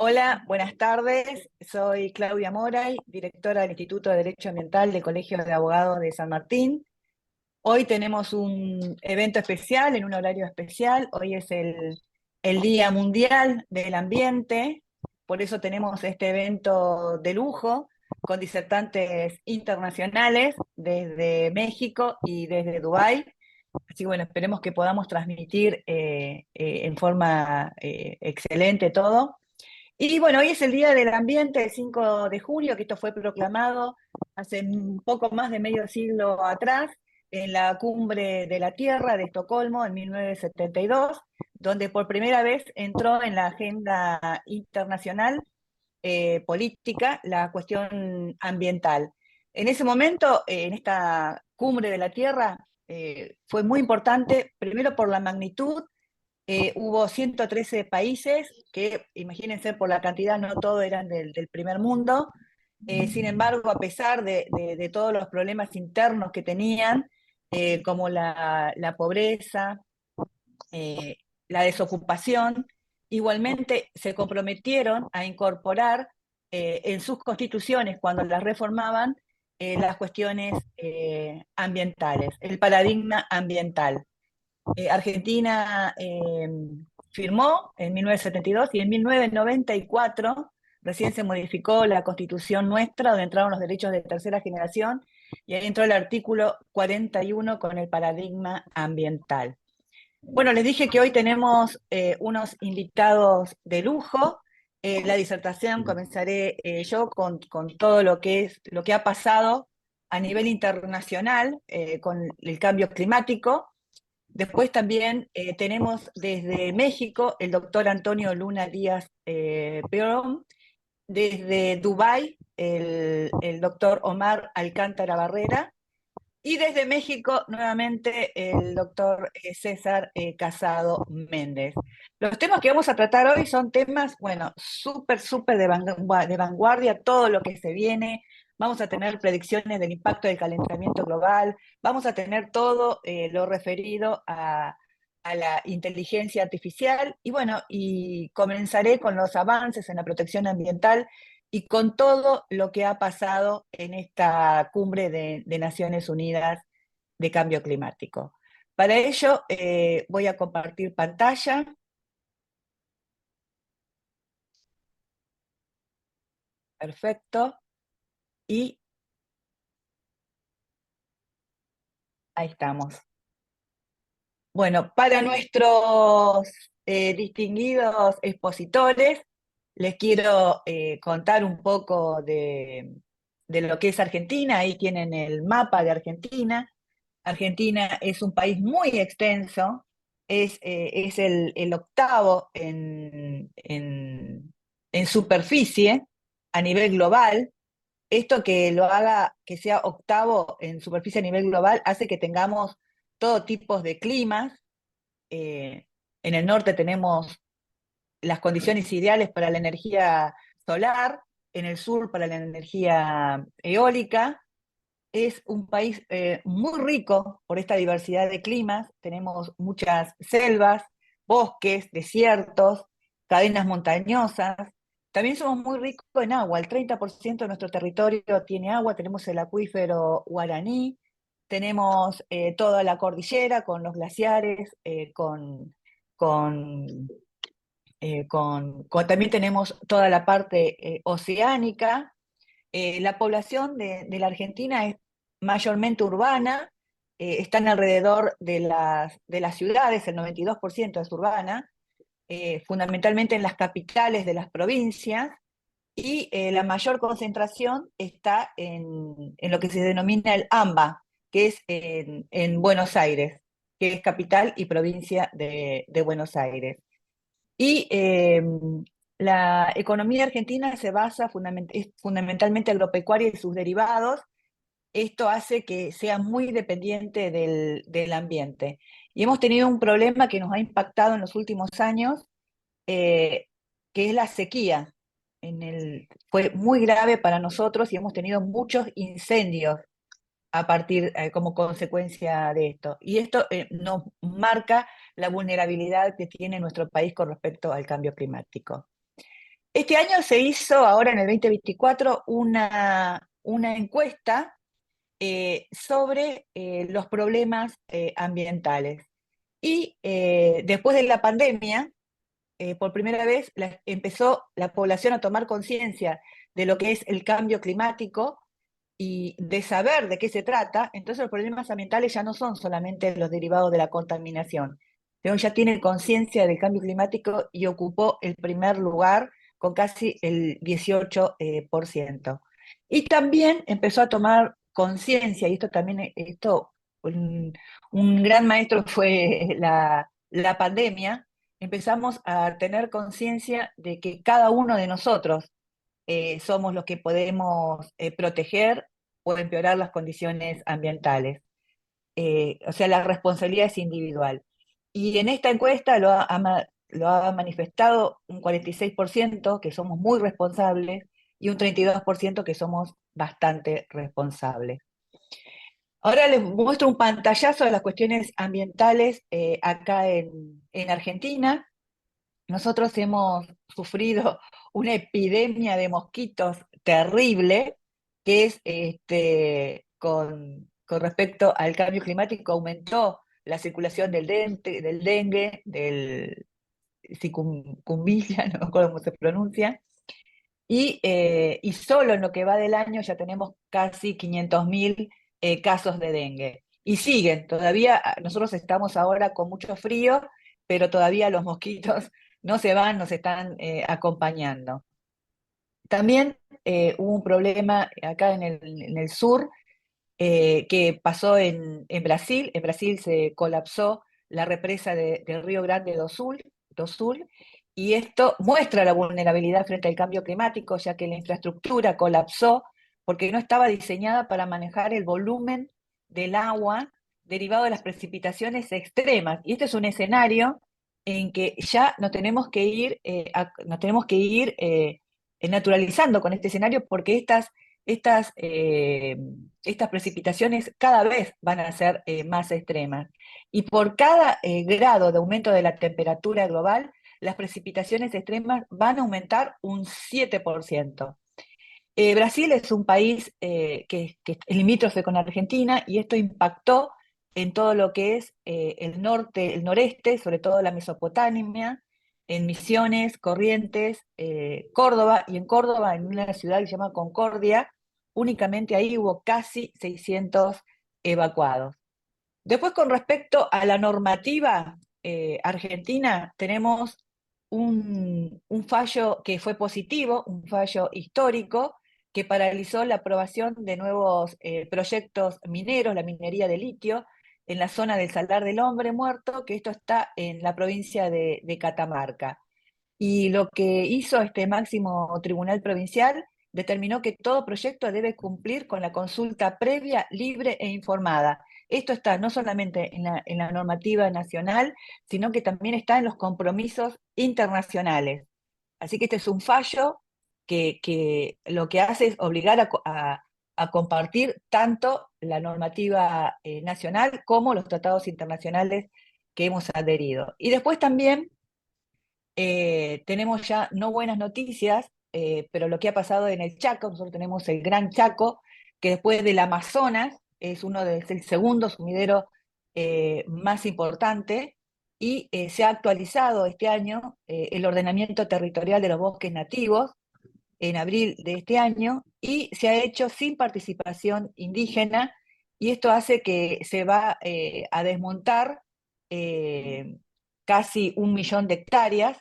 Hola, buenas tardes. Soy Claudia Moray, directora del Instituto de Derecho Ambiental del Colegio de Abogados de San Martín. Hoy tenemos un evento especial, en un horario especial. Hoy es el Día Mundial del Ambiente, por eso tenemos este evento de lujo con disertantes internacionales desde México y desde Dubái. Así que bueno, esperemos que podamos transmitir en forma excelente todo. Y bueno, hoy es el Día del Ambiente, el 5 de julio, que esto fue proclamado hace un poco más de medio siglo atrás, en la Cumbre de la Tierra de Estocolmo en 1972, donde por primera vez entró en la agenda internacional política la cuestión ambiental. En ese momento, en esta Cumbre de la Tierra, fue muy importante, primero por la magnitud. Hubo 113 países que, imagínense, por la cantidad, no todos eran del primer mundo. Sin embargo, a pesar de todos los problemas internos que tenían, como la pobreza, eh, la desocupación, igualmente se comprometieron a incorporar en sus constituciones, cuando las reformaban, las cuestiones ambientales, el paradigma ambiental. Argentina firmó en 1972 y en 1994 recién se modificó la constitución nuestra, donde entraron los derechos de tercera generación, y ahí entró el artículo 41 con el paradigma ambiental. Bueno, les dije que hoy tenemos unos invitados de lujo. La disertación comenzaré yo con todo lo que ha pasado a nivel internacional con el cambio climático. Después también tenemos desde México el doctor Antonio Luna Díaz Peón, desde Dubái el doctor Omar Alcántara Barrera, y desde México nuevamente el doctor César Casado Méndez. Los temas que vamos a tratar hoy son temas, bueno, súper de vanguardia, todo lo que se viene. Vamos a tener predicciones del impacto del calentamiento global, vamos a tener todo lo referido a la inteligencia artificial, y bueno, y comenzaré con los avances en la protección ambiental y con todo lo que ha pasado en esta cumbre de Naciones Unidas de Cambio Climático. Para ello voy a compartir pantalla. Perfecto. Y ahí estamos. Bueno, para nuestros distinguidos expositores, les quiero contar un poco de lo que es Argentina. Ahí tienen el mapa de Argentina. Argentina es un país muy extenso, es el octavo en superficie a nivel global. Esto que lo haga, que sea octavo en superficie a nivel global, hace que tengamos todo tipo de climas. Eh, en el norte tenemos las condiciones ideales para la energía solar, en el sur para la energía eólica. Es un país muy rico por esta diversidad de climas. Tenemos muchas selvas, bosques, desiertos, cadenas montañosas. También somos muy ricos en agua. El 30% de nuestro territorio tiene agua. Tenemos el acuífero Guaraní, tenemos toda la cordillera con los glaciares, con, también tenemos toda la parte oceánica. La población de la Argentina es mayormente urbana, están alrededor de las ciudades, el 92% es urbana, fundamentalmente en las capitales de las provincias, y la mayor concentración está en lo que se denomina el AMBA, que es en Buenos Aires, que es capital y provincia de Buenos Aires. Y la economía argentina se basa es fundamentalmente agropecuaria y sus derivados. Esto hace que sea muy dependiente del ambiente. Y hemos tenido un problema que nos ha impactado en los últimos años, eh, que es la sequía. Fue muy grave para nosotros y hemos tenido muchos incendios como consecuencia de esto. Y esto nos marca la vulnerabilidad que tiene nuestro país con respecto al cambio climático. Este año se hizo, ahora en el 2024, una encuesta sobre los problemas ambientales. Y después de la pandemia, por primera vez empezó la población a tomar conciencia de lo que es el cambio climático y de saber de qué se trata. Entonces los problemas ambientales ya no son solamente los derivados de la contaminación, sino ya tienen conciencia del cambio climático y ocupó el primer lugar con casi el 18%. Y también empezó a tomar conciencia, y esto también, un, un gran maestro fue la pandemia. Empezamos a tener conciencia de que cada uno de nosotros somos los que podemos proteger o empeorar las condiciones ambientales. O sea, la responsabilidad es individual. Y en esta encuesta lo ha manifestado un 46% que somos muy responsables y un 32% que somos bastante responsables. Ahora les muestro un pantallazo de las cuestiones ambientales acá en Argentina. Nosotros hemos sufrido una epidemia de mosquitos terrible, que es con respecto al cambio climático, aumentó la circulación del dengue, del chikungunya, no me acuerdo cómo se pronuncia, y solo en lo que va del año ya tenemos casi 500.000 casos de dengue. Y siguen, todavía nosotros estamos ahora con mucho frío, pero todavía los mosquitos no se van, nos están acompañando. También hubo un problema acá en el sur que pasó en Brasil. En Brasil se colapsó la represa del Río Grande do Sul, y esto muestra la vulnerabilidad frente al cambio climático, ya que la infraestructura colapsó porque no estaba diseñada para manejar el volumen del agua derivado de las precipitaciones extremas. Y este es un escenario en que ya nos tenemos que ir naturalizando con este escenario, porque estas, eh, estas precipitaciones cada vez van a ser más extremas. Y por cada grado de aumento de la temperatura global, las precipitaciones extremas van a aumentar un 7%. Brasil es un país que es limítrofe con Argentina, y esto impactó en todo lo que es el norte, el noreste, sobre todo la Mesopotamia, en Misiones, Corrientes, Córdoba, y en Córdoba, en una ciudad que se llama Concordia, únicamente ahí hubo casi 600 evacuados. Después, con respecto a la normativa argentina, tenemos un fallo que fue positivo, un fallo histórico, que paralizó la aprobación de nuevos proyectos mineros, la minería de litio, en la zona del Salar del Hombre Muerto, que esto está en la provincia de Catamarca. Y lo que hizo este máximo tribunal provincial determinó que todo proyecto debe cumplir con la consulta previa, libre e informada. Esto está no solamente en la normativa nacional, sino que también está en los compromisos internacionales. Así que este es un fallo que lo que hace es obligar a compartir tanto la normativa nacional como los tratados internacionales que hemos adherido. Y después también tenemos ya no buenas noticias, pero lo que ha pasado en el Chaco. Nosotros tenemos el Gran Chaco, que después del Amazonas es el segundo sumidero más importante, y se ha actualizado este año el ordenamiento territorial de los bosques nativos en abril de este año, y se ha hecho sin participación indígena, y esto hace que se va a desmontar eh, casi 1 millón de hectáreas,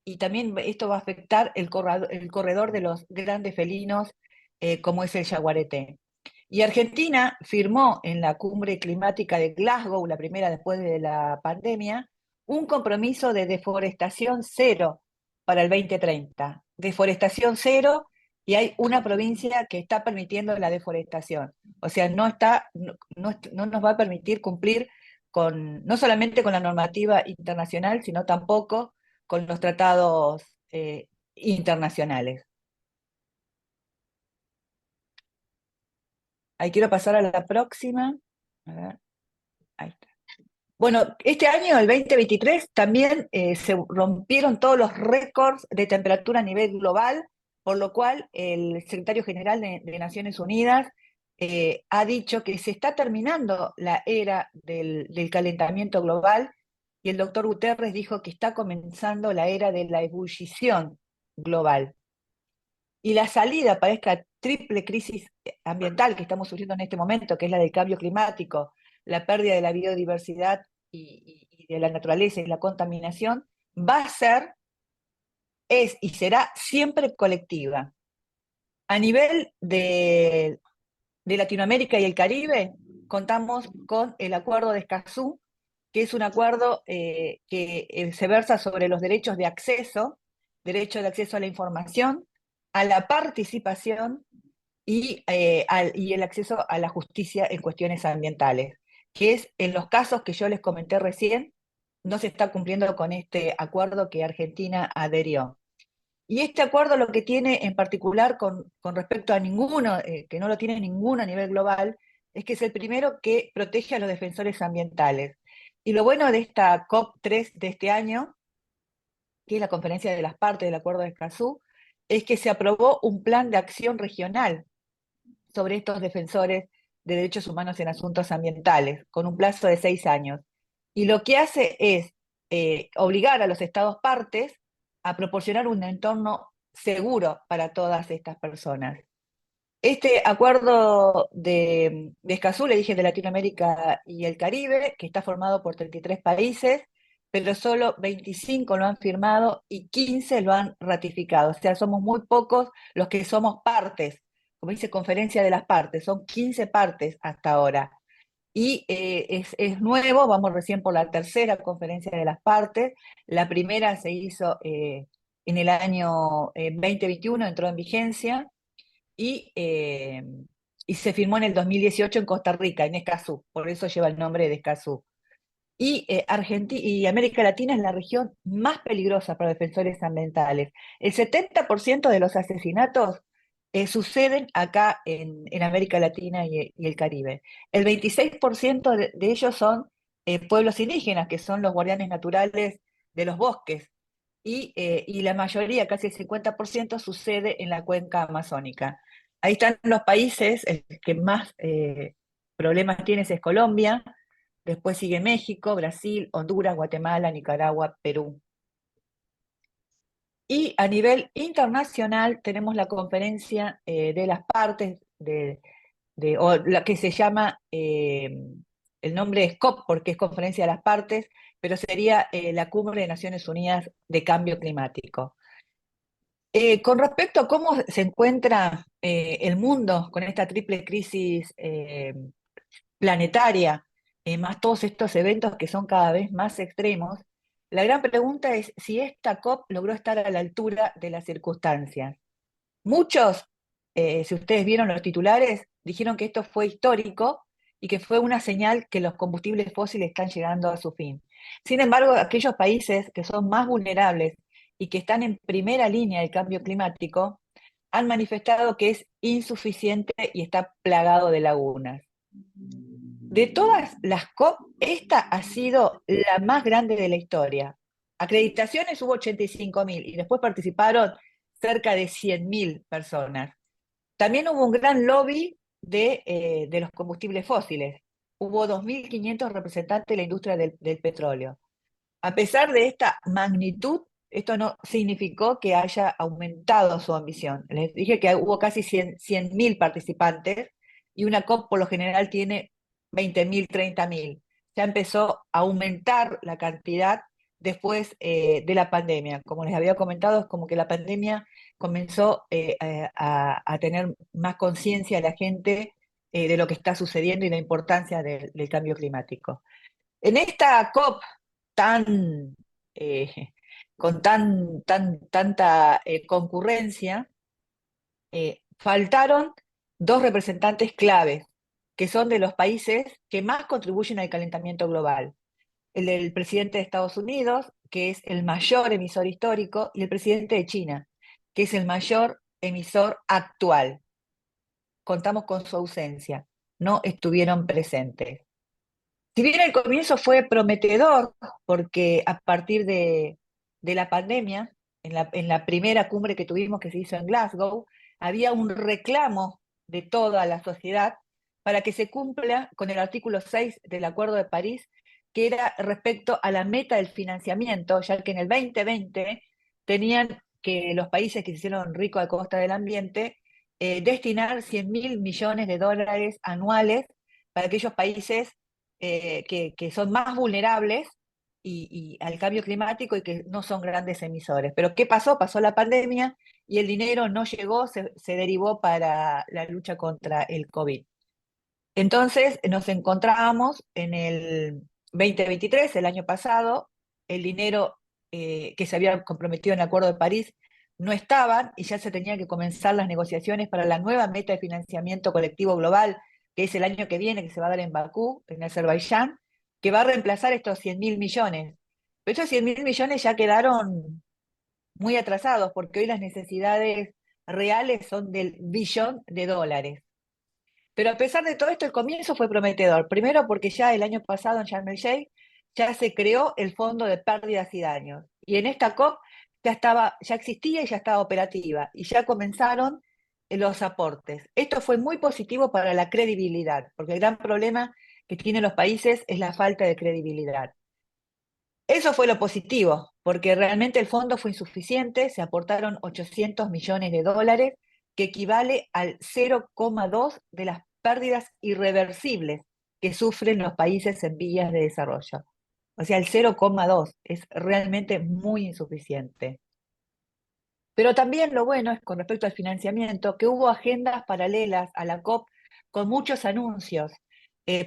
y también esto va a afectar el corredor de los grandes felinos como es el yaguareté. Y Argentina firmó en la cumbre climática de Glasgow, la primera después de la pandemia, un compromiso de deforestación cero para el 2030. Deforestación cero, y hay una provincia que está permitiendo la deforestación. O sea, no nos va a permitir cumplir no solamente con la normativa internacional, sino tampoco con los tratados internacionales. Ahí quiero pasar a la próxima. A ver, ahí está. Bueno, este año, el 2023, también se rompieron todos los récords de temperatura a nivel global, por lo cual el secretario general de Naciones Unidas ha dicho que se está terminando la era del calentamiento global y el doctor Guterres dijo que está comenzando la era de la ebullición global. Y la salida para esta triple crisis ambiental que estamos sufriendo en este momento, que es la del cambio climático, la pérdida de la biodiversidad y de la naturaleza y la contaminación, va a ser, es y será siempre colectiva. A nivel de Latinoamérica y el Caribe, contamos con el Acuerdo de Escazú, que es un acuerdo que se versa sobre los derechos de acceso, derecho de acceso a la información, a la participación y el acceso a la justicia en cuestiones ambientales, que es en los casos que yo les comenté recién, no se está cumpliendo con este acuerdo que Argentina adherió. Y este acuerdo lo que tiene en particular con respecto a ninguno, que no lo tiene ninguno a nivel global, es que es el primero que protege a los defensores ambientales. Y lo bueno de esta COP3 de este año, que es la conferencia de las partes del Acuerdo de Escazú, es que se aprobó un plan de acción regional sobre estos defensores de derechos humanos en asuntos ambientales, con un plazo de 6 años. Y lo que hace es obligar a los estados partes a proporcionar un entorno seguro para todas estas personas. Este acuerdo de Escazú, le dije, de Latinoamérica y el Caribe, que está formado por 33 países, pero solo 25 lo han firmado y 15 lo han ratificado. O sea, somos muy pocos los que somos partes, como dice Conferencia de las Partes, son 15 partes hasta ahora. Y es nuevo, vamos recién por la tercera Conferencia de las Partes. La primera se hizo en el año 2021, entró en vigencia y, y se firmó en el 2018 en Costa Rica, en Escazú, por eso lleva el nombre de Escazú. Y América Latina es la región más peligrosa para defensores ambientales. El 70% de los asesinatos suceden acá en América Latina y el Caribe. El 26% de ellos son pueblos indígenas, que son los guardianes naturales de los bosques, y la mayoría, casi el 50%, sucede en la cuenca amazónica. Ahí están los países, el que más problemas tiene es Colombia, después sigue México, Brasil, Honduras, Guatemala, Nicaragua, Perú. Y a nivel internacional tenemos la conferencia de las partes, o la que se llama, el nombre es COP porque es Conferencia de las Partes, pero sería la Cumbre de Naciones Unidas de Cambio Climático. Con respecto a cómo se encuentra el mundo con esta triple crisis planetaria, más todos estos eventos que son cada vez más extremos, la gran pregunta es si esta COP logró estar a la altura de las circunstancias. Muchos, si ustedes vieron los titulares, dijeron que esto fue histórico y que fue una señal que los combustibles fósiles están llegando a su fin. Sin embargo, aquellos países que son más vulnerables y que están en primera línea del cambio climático han manifestado que es insuficiente y está plagado de lagunas. De todas las COP, esta ha sido la más grande de la historia. Acreditaciones hubo 85.000 y después participaron cerca de 100.000 personas. También hubo un gran lobby de los combustibles fósiles. Hubo 2.500 representantes de la industria del petróleo. A pesar de esta magnitud, esto no significó que haya aumentado su ambición. Les dije que hubo casi 100.000 participantes y una COP por lo general tiene 20.000, 30.000. Ya empezó a aumentar la cantidad después de la pandemia. Como les había comentado, es como que la pandemia comenzó a tener más conciencia la gente de lo que está sucediendo y la importancia del cambio climático. En esta COP tan, eh, con tanta concurrencia, faltaron dos representantes claves, que son de los países que más contribuyen al calentamiento global. El del presidente de Estados Unidos, que es el mayor emisor histórico, y el presidente de China, que es el mayor emisor actual. Contamos con su ausencia, no estuvieron presentes. Si bien el comienzo fue prometedor, porque a partir de la pandemia, en la primera cumbre que tuvimos que se hizo en Glasgow, había un reclamo de toda la sociedad para que se cumpla con el artículo 6 del Acuerdo de París, que era respecto a la meta del financiamiento, ya que en el 2020 tenían que los países que se hicieron ricos a costa del ambiente destinar 100.000 millones de dólares anuales para aquellos países que son más vulnerables y al cambio climático y que no son grandes emisores. Pero ¿qué pasó? Pasó la pandemia y el dinero no llegó, se derivó para la lucha contra el COVID. Entonces nos encontrábamos en el 2023, el año pasado, el dinero que se había comprometido en el Acuerdo de París no estaba y ya se tenían que comenzar las negociaciones para la nueva meta de financiamiento colectivo global, que es el año que viene, que se va a dar en Bakú, en Azerbaiyán, que va a reemplazar estos 100.000 millones. Pero estos 100.000 millones ya quedaron muy atrasados porque hoy las necesidades reales son del billón de dólares. Pero a pesar de todo esto, el comienzo fue prometedor. Primero porque ya el año pasado en Sharm el Sheikh ya se creó el Fondo de Pérdidas y Daños. Y en esta COP ya existía y ya estaba operativa. Y ya comenzaron los aportes. Esto fue muy positivo para la credibilidad, porque el gran problema que tienen los países es la falta de credibilidad. Eso fue lo positivo, porque realmente el fondo fue insuficiente, se aportaron 800 millones de dólares, que equivale al 0,2 de las pérdidas irreversibles que sufren los países en vías de desarrollo. O sea, el 0,2 es realmente muy insuficiente. Pero también lo bueno es con respecto al financiamiento, que hubo agendas paralelas a la COP con muchos anuncios.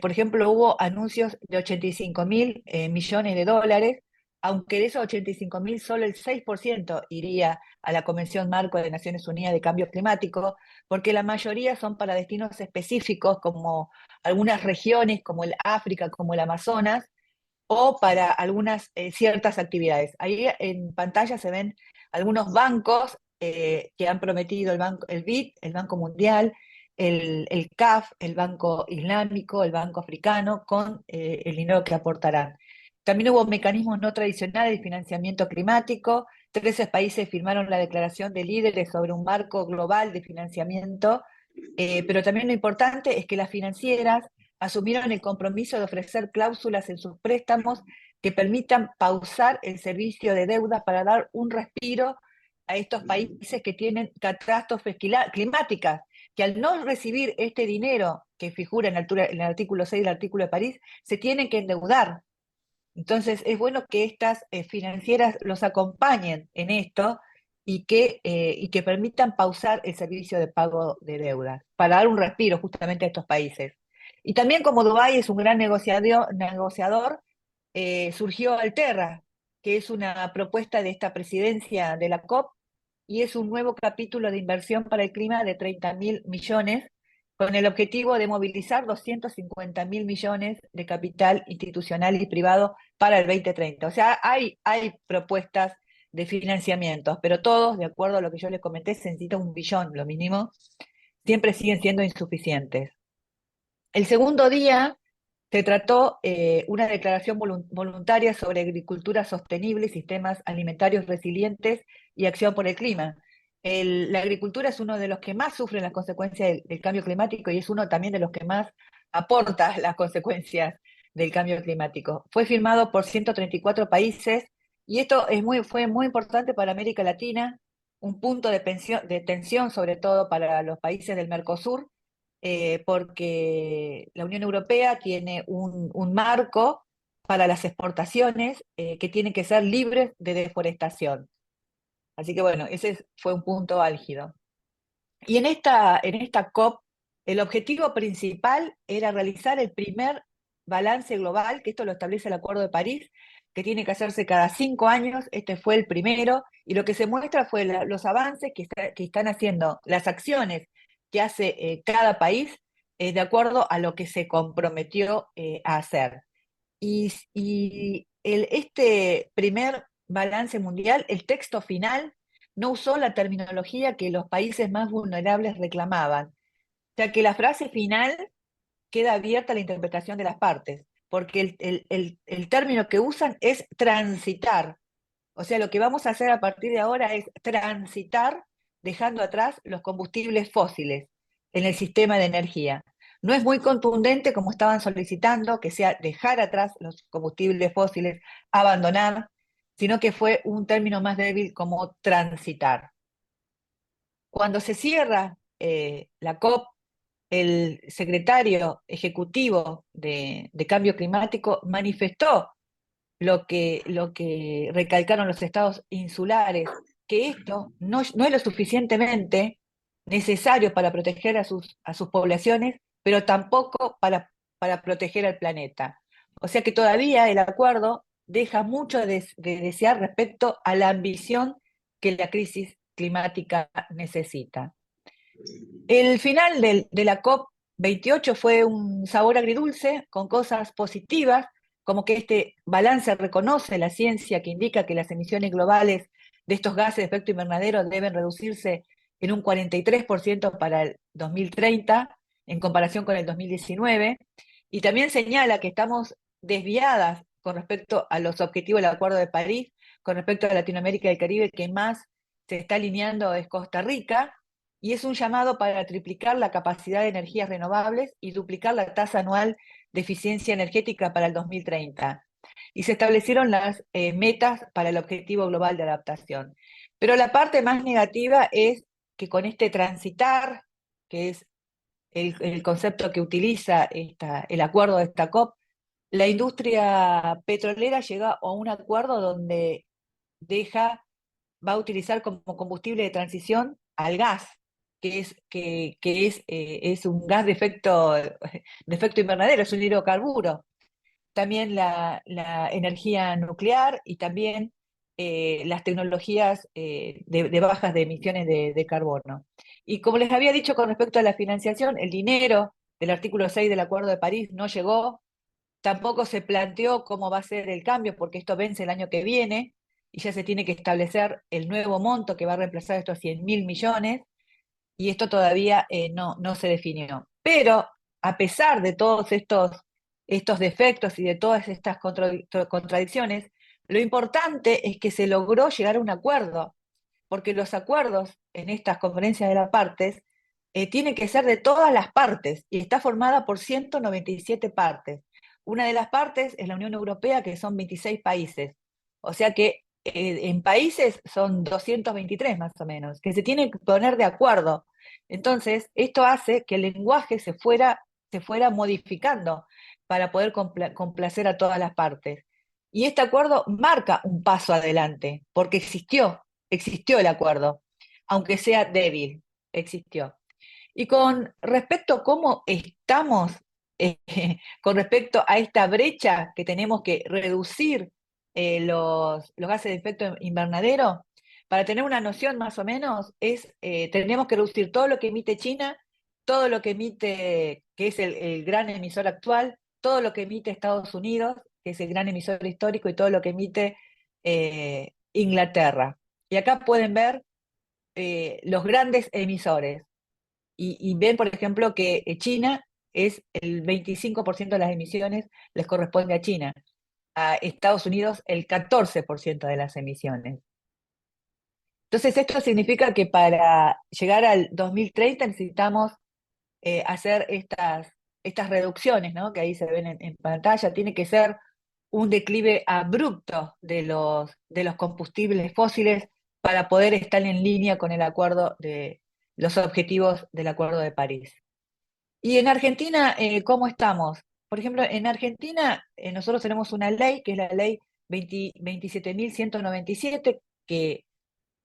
Por ejemplo, hubo anuncios de 85.000 millones de dólares, aunque de esos 85.000 solo el 6% iría a la Convención Marco de Naciones Unidas de Cambio Climático, porque la mayoría son para destinos específicos como algunas regiones como el África, como el Amazonas, o para algunas ciertas actividades. Ahí en pantalla se ven algunos bancos que han prometido el BID, el Banco Mundial, el CAF, el Banco Islámico, el Banco Africano, con el dinero que aportarán. También hubo mecanismos no tradicionales de financiamiento climático. 13 países firmaron la declaración de líderes sobre un marco global de financiamiento, pero también lo importante es que las financieras asumieron el compromiso de ofrecer cláusulas en sus préstamos que permitan pausar el servicio de deuda para dar un respiro a estos países que tienen catástrofes climáticas, que al no recibir este dinero que figura en el artículo 6 del artículo de París, se tienen que endeudar. Entonces, es bueno que estas financieras los acompañen en esto y que permitan pausar el servicio de pago de deudas para dar un respiro justamente a estos países. Y también como Dubái es un gran negociador, surgió Alterra, que es una propuesta de esta presidencia de la COP y es un nuevo capítulo de inversión para el clima de 30.000 millones con el objetivo de movilizar 250.000 millones de capital institucional y privado para el 2030. O sea, hay propuestas de financiamientos, pero todos, de acuerdo a lo que yo les comenté, se necesita 1 billón, lo mínimo, siempre siguen siendo insuficientes. El segundo día se trató una declaración voluntaria sobre agricultura sostenible, sistemas alimentarios resilientes y acción por el clima. La agricultura es uno de los que más sufren las consecuencias del cambio climático y es uno también de los que más aporta las consecuencias del cambio climático. Fue firmado por 134 países y esto fue muy importante para América Latina, un punto de tensión sobre todo para los países del Mercosur, porque la Unión Europea tiene un marco para las exportaciones que tienen que ser libres de deforestación. Así que bueno, ese fue un punto álgido. Y en esta COP, el objetivo principal era realizar el primer balance global, que esto lo establece el Acuerdo de París, que tiene que hacerse cada 5 años. Este fue el primero, y lo que se muestra fue los avances que están haciendo, las acciones que hace cada país de acuerdo a lo que se comprometió a hacer. Este primer balance mundial, el texto final, no usó la terminología que los países más vulnerables reclamaban, ya que la frase final queda abierta a la interpretación de las partes. porque el término que usan es transitar. O sea, lo que vamos a hacer a partir de ahora es transitar dejando atrás los combustibles fósiles en el sistema de energía. No es muy contundente como estaban solicitando, que sea dejar atrás los combustibles fósiles, abandonar, sino que fue un término más débil como transitar. Cuando se cierra la COP, el secretario ejecutivo de Cambio Climático manifestó lo que recalcaron los estados insulares, que esto no es lo suficientemente necesario para proteger a sus poblaciones, pero tampoco para proteger al planeta. O sea que todavía el acuerdo deja mucho de desear respecto a la ambición que la crisis climática necesita. El final de la COP 28 fue un sabor agridulce, con cosas positivas, como que este balance reconoce la ciencia que indica que las emisiones globales de estos gases de efecto invernadero deben reducirse en un 43% para el 2030 en comparación con el 2019, y también señala que estamos desviadas con respecto a los objetivos del Acuerdo de París, con respecto a Latinoamérica y el Caribe, que más se está alineando es Costa Rica, y es un llamado para triplicar la capacidad de energías renovables y duplicar la tasa anual de eficiencia energética para el 2030. Y se establecieron las metas para el objetivo global de adaptación. Pero la parte más negativa es que con este transitar, que es el concepto que utiliza el acuerdo de esta COP, la industria petrolera llega a un acuerdo donde va a utilizar como combustible de transición al gas, que es un gas de efecto invernadero, es un hidrocarburo. También la energía nuclear y también las tecnologías de bajas de emisiones de carbono. Y como les había dicho con respecto a la financiación, el dinero del artículo 6 del Acuerdo de París no llegó. Tampoco se planteó cómo va a ser el cambio, porque esto vence el año que viene y ya se tiene que establecer el nuevo monto que va a reemplazar estos 100.000 millones, y esto todavía no se definió. Pero a pesar de todos estos defectos y de todas estas contradicciones, lo importante es que se logró llegar a un acuerdo, porque los acuerdos en estas conferencias de las partes tienen que ser de todas las partes y está formada por 197 partes. Una de las partes es la Unión Europea, que son 26 países. O sea que en países son 223 más o menos, que se tienen que poner de acuerdo. Entonces, esto hace que el lenguaje se fuera modificando para poder complacer a todas las partes. Y este acuerdo marca un paso adelante, porque existió el acuerdo, aunque sea débil, existió. Y con respecto a cómo estamos, eh, con respecto a esta brecha que tenemos que reducir los gases de efecto invernadero, para tener una noción más o menos, tenemos que reducir todo lo que emite China, todo lo que emite, que es el gran emisor actual, todo lo que emite Estados Unidos, que es el gran emisor histórico, y todo lo que emite Inglaterra. Y acá pueden ver los grandes emisores. Y ven, por ejemplo, que China es el 25% de las emisiones, les corresponde a China. A Estados Unidos el 14% de las emisiones. Entonces, esto significa que para llegar al 2030 necesitamos hacer estas reducciones, ¿no? Que ahí se ven en pantalla. Tiene que ser un declive abrupto de los combustibles fósiles para poder estar en línea con el acuerdo de los objetivos del Acuerdo de París. Y en Argentina, ¿cómo estamos? Por ejemplo, en Argentina nosotros tenemos una ley, que es la ley 27.197, que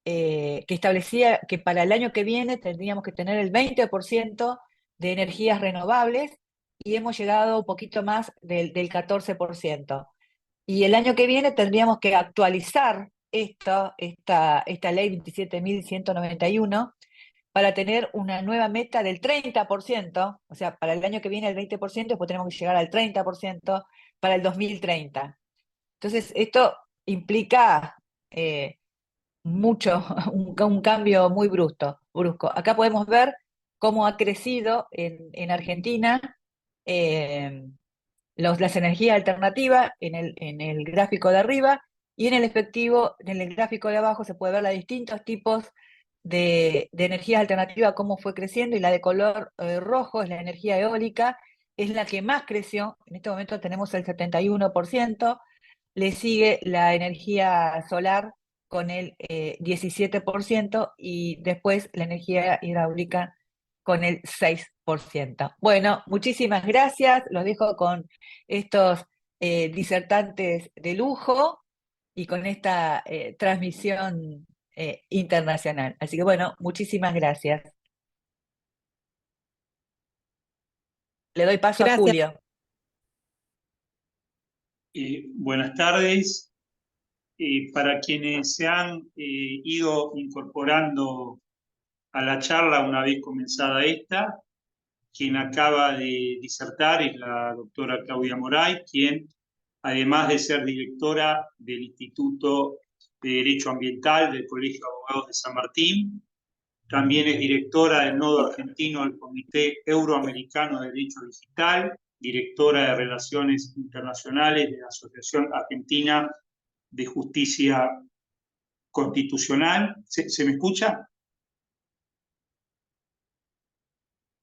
establecía que para el año que viene tendríamos que tener el 20% de energías renovables, y hemos llegado un poquito más del 14%. Y el año que viene tendríamos que actualizar esta ley 27.191 para tener una nueva meta del 30%, o sea, para el año que viene el 20%, después tenemos que llegar al 30% para el 2030. Entonces, esto implica mucho, un cambio muy brusco. Acá podemos ver cómo ha crecido en Argentina, eh, las energías alternativas en el gráfico de arriba, y en el efectivo, en el gráfico de abajo, se puede ver los distintos tipos de energías alternativas, cómo fue creciendo, y la de color rojo es la energía eólica, es la que más creció. En este momento tenemos el 71%, le sigue la energía solar con el 17%, y después la energía hidráulica con el 6%. Bueno, muchísimas gracias. Los dejo con estos disertantes de lujo y con esta transmisión internacional. Así que bueno, muchísimas gracias. Le doy paso a Gracias. Julio. Buenas tardes. Para quienes se han ido incorporando a la charla una vez comenzada esta, quien acaba de disertar es la doctora Claudia Moray, quien, además de ser directora del Instituto de Derecho Ambiental del Colegio de Abogados de San Martín, también es directora del Nodo Argentino del Comité Euroamericano de Derecho Digital, directora de Relaciones Internacionales de la Asociación Argentina de Justicia Constitucional. ¿Se me escucha?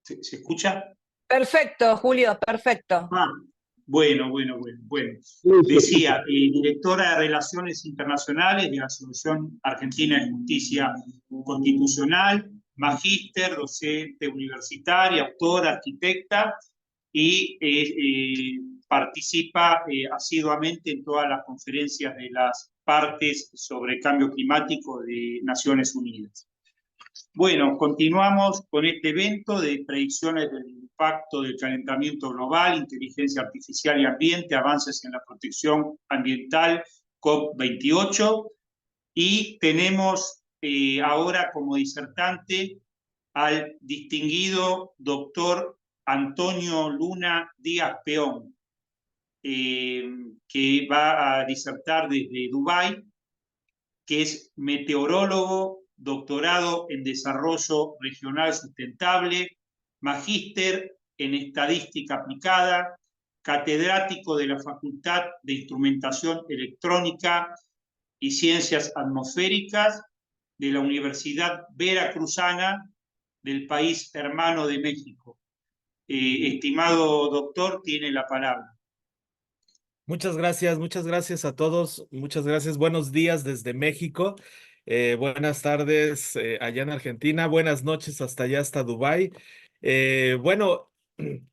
¿Se escucha? Perfecto, Julio, perfecto. Ah, bueno. Decía, directora de Relaciones Internacionales de la Asociación Argentina de Justicia Constitucional, magíster, docente universitaria, autora, arquitecta, y participa asiduamente en todas las conferencias de las partes sobre cambio climático de Naciones Unidas. Bueno, continuamos con este evento de predicciones del impacto del calentamiento global, inteligencia artificial y ambiente, avances en la protección ambiental, COP28, y tenemos ahora como disertante al distinguido doctor Antonio Luna Díaz Peón, que va a disertar desde Dubái, que es meteorólogo, doctorado en desarrollo regional sustentable, magíster en estadística aplicada, catedrático de la Facultad de Instrumentación Electrónica y Ciencias Atmosféricas de la Universidad Veracruzana del país hermano de México. Estimado doctor, tiene la palabra. Muchas gracias a todos, muchas gracias. Buenos días desde México, buenas tardes allá en Argentina, buenas noches hasta allá, hasta Dubái. Bueno,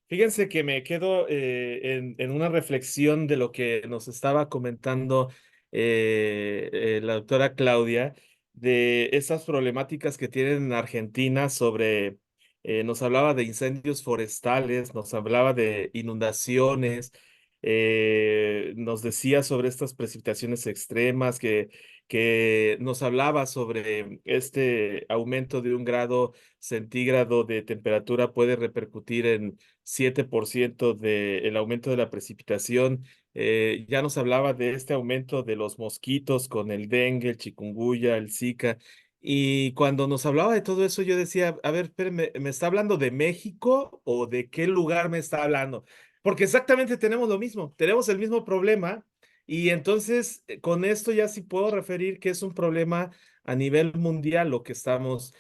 fíjense que me quedo en una reflexión de lo que nos estaba comentando la doctora Claudia, de esas problemáticas que tienen en Argentina sobre, nos hablaba de incendios forestales, nos hablaba de inundaciones, nos decía sobre estas precipitaciones extremas, que nos hablaba sobre este aumento de 1 grado centígrado de temperatura puede repercutir en 7% del aumento de la precipitación. Ya nos hablaba de este aumento de los mosquitos con el dengue, el chikungunya, el Zika. Y cuando nos hablaba de todo eso, yo decía, a ver, espérame, ¿me está hablando de México o de qué lugar me está hablando? Porque exactamente tenemos lo mismo, tenemos el mismo problema, y entonces con esto ya sí puedo referir que es un problema a nivel mundial lo que estamos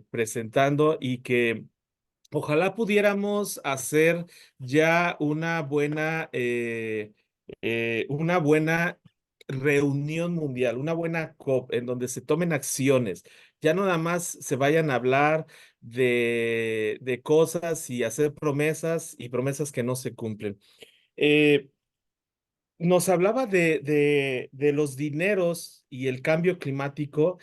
presentando, y que ojalá pudiéramos hacer ya una buena reunión mundial, una buena COP en donde se tomen acciones. Ya no nada más se vayan a hablar de cosas y hacer promesas y promesas que no se cumplen. Eh, Nos hablaba de los dineros y el cambio climático,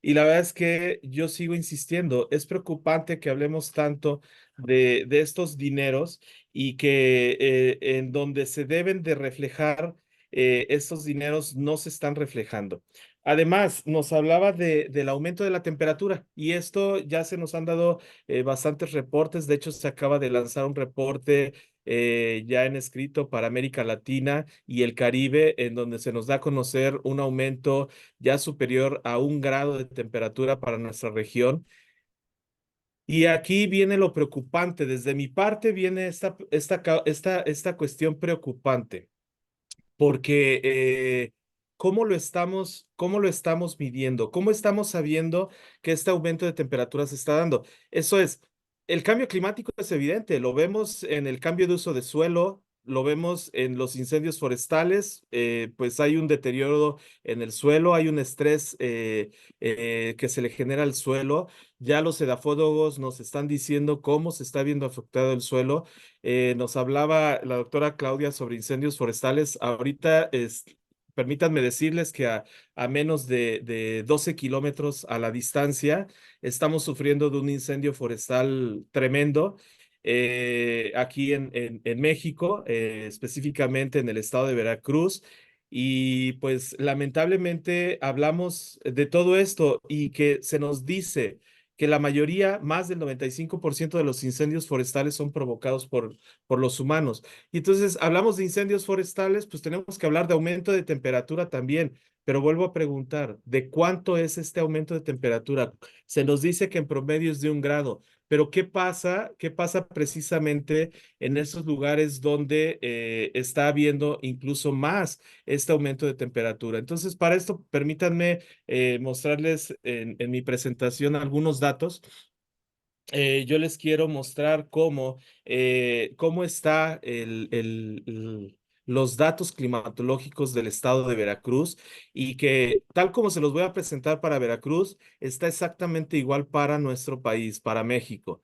y la verdad es que yo sigo insistiendo, es preocupante que hablemos tanto de estos dineros, y que en donde se deben de reflejar estos dineros no se están reflejando. Además, nos hablaba del aumento de la temperatura, y esto ya se nos han dado bastantes reportes. De hecho, se acaba de lanzar un reporte ya en escrito para América Latina y el Caribe, en donde se nos da a conocer un aumento ya superior a 1 grado de temperatura para nuestra región. Y aquí viene lo preocupante. Desde mi parte viene esta cuestión preocupante, porque cómo lo estamos midiendo? ¿Cómo estamos sabiendo que este aumento de temperatura se está dando? Eso es, el cambio climático es evidente, lo vemos en el cambio de uso de suelo, lo vemos en los incendios forestales, pues hay un deterioro en el suelo, hay un estrés que se le genera al suelo. Ya los edafólogos nos están diciendo cómo se está viendo afectado el suelo. Nos hablaba la doctora Claudia sobre incendios forestales. Ahorita permítanme decirles que a menos de 12 kilómetros a la distancia estamos sufriendo de un incendio forestal tremendo. Aquí en México, específicamente en el estado de Veracruz. Y pues lamentablemente hablamos de todo esto y que se nos dice que la mayoría, más del 95% de los incendios forestales son provocados por los humanos. Y entonces hablamos de incendios forestales, pues tenemos que hablar de aumento de temperatura también. Pero vuelvo a preguntar, ¿de cuánto es este aumento de temperatura? Se nos dice que en promedio es de 1 grado, pero ¿qué pasa? ¿Qué pasa precisamente en esos lugares donde está habiendo incluso más este aumento de temperatura? Entonces, para esto, permítanme mostrarles en mi presentación algunos datos. Yo les quiero mostrar cómo está los datos climatológicos del estado de Veracruz y que tal como se los voy a presentar para Veracruz, está exactamente igual para nuestro país, para México.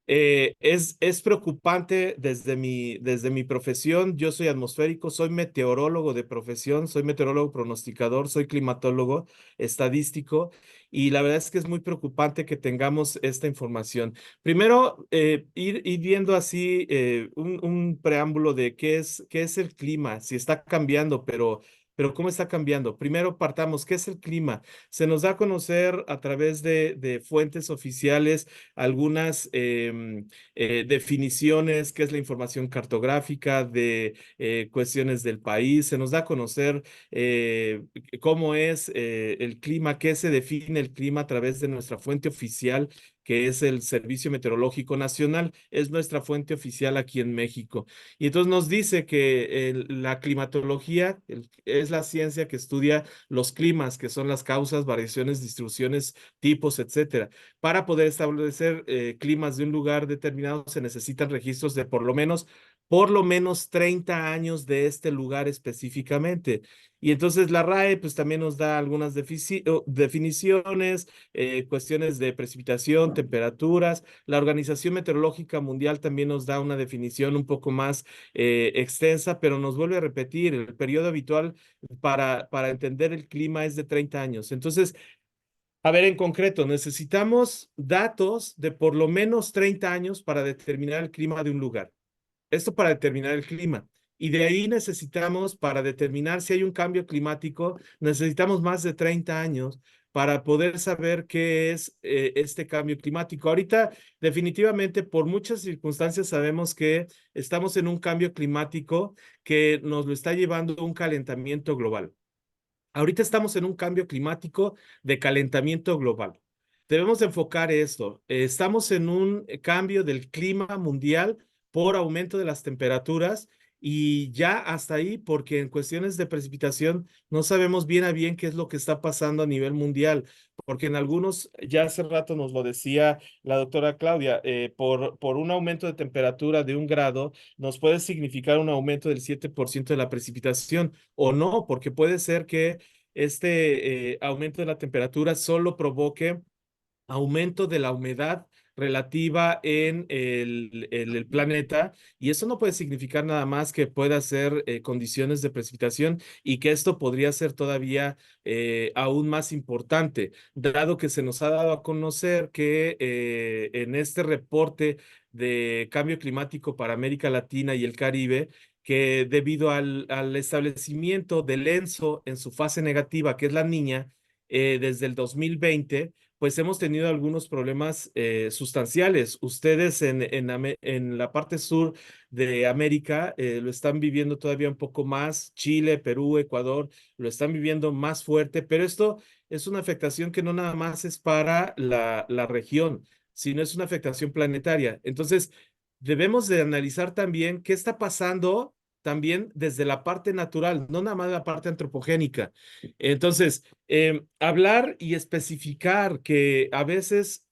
Es preocupante desde mi profesión. Yo soy atmosférico, soy meteorólogo de profesión, soy meteorólogo pronosticador, soy climatólogo estadístico y la verdad es que es muy preocupante que tengamos esta información. Primero, ir viendo así un preámbulo de qué es el clima, si está cambiando, pero ¿cómo está cambiando? Primero partamos, ¿qué es el clima? Se nos da a conocer a través de fuentes oficiales algunas definiciones, qué es la información cartográfica de cuestiones del país, se nos da a conocer cómo es el clima, qué se define el clima a través de nuestra fuente oficial, que es el Servicio Meteorológico Nacional, es nuestra fuente oficial aquí en México. Y entonces nos dice que la climatología es la ciencia que estudia los climas, que son las causas, variaciones, distribuciones, tipos, etcétera. Para poder establecer climas de un lugar determinado se necesitan registros de por lo menos 30 años de este lugar específicamente. Y entonces la RAE pues también nos da algunas definiciones, cuestiones de precipitación, temperaturas. La Organización Meteorológica Mundial también nos da una definición un poco más extensa, pero nos vuelve a repetir, el periodo habitual para entender el clima es de 30 años. Entonces, a ver, en concreto, necesitamos datos de por lo menos 30 años para determinar el clima de un lugar. Esto para determinar el clima. Y de ahí necesitamos, para determinar si hay un cambio climático, necesitamos más de 30 años para poder saber qué es este cambio climático. Ahorita, definitivamente, por muchas circunstancias, sabemos que estamos en un cambio climático que nos lo está llevando un calentamiento global. Ahorita estamos en un cambio climático de calentamiento global. Debemos enfocar esto. Estamos en un cambio del clima mundial por aumento de las temperaturas y ya hasta ahí, porque en cuestiones de precipitación no sabemos bien a bien qué es lo que está pasando a nivel mundial, porque en algunos, ya hace rato nos lo decía la doctora Claudia, por un aumento de temperatura de 1 grado, nos puede significar un aumento del 7% de la precipitación o no, porque puede ser que este aumento de la temperatura solo provoque aumento de la humedad relativa en el planeta y eso no puede significar nada más que pueda ser condiciones de precipitación y que esto podría ser todavía aún más importante, dado que se nos ha dado a conocer que en este reporte de cambio climático para América Latina y el Caribe, que debido al establecimiento del ENSO en su fase negativa, que es la niña, desde el 2020, pues hemos tenido algunos problemas sustanciales. Ustedes en la parte sur de América lo están viviendo todavía un poco más. Chile, Perú, Ecuador lo están viviendo más fuerte, pero esto es una afectación que no nada más es para la región. sino es una afectación planetaria. Entonces, debemos de analizar también qué está pasando también desde la parte natural, no nada más la parte antropogénica. Entonces, hablar y especificar que a veces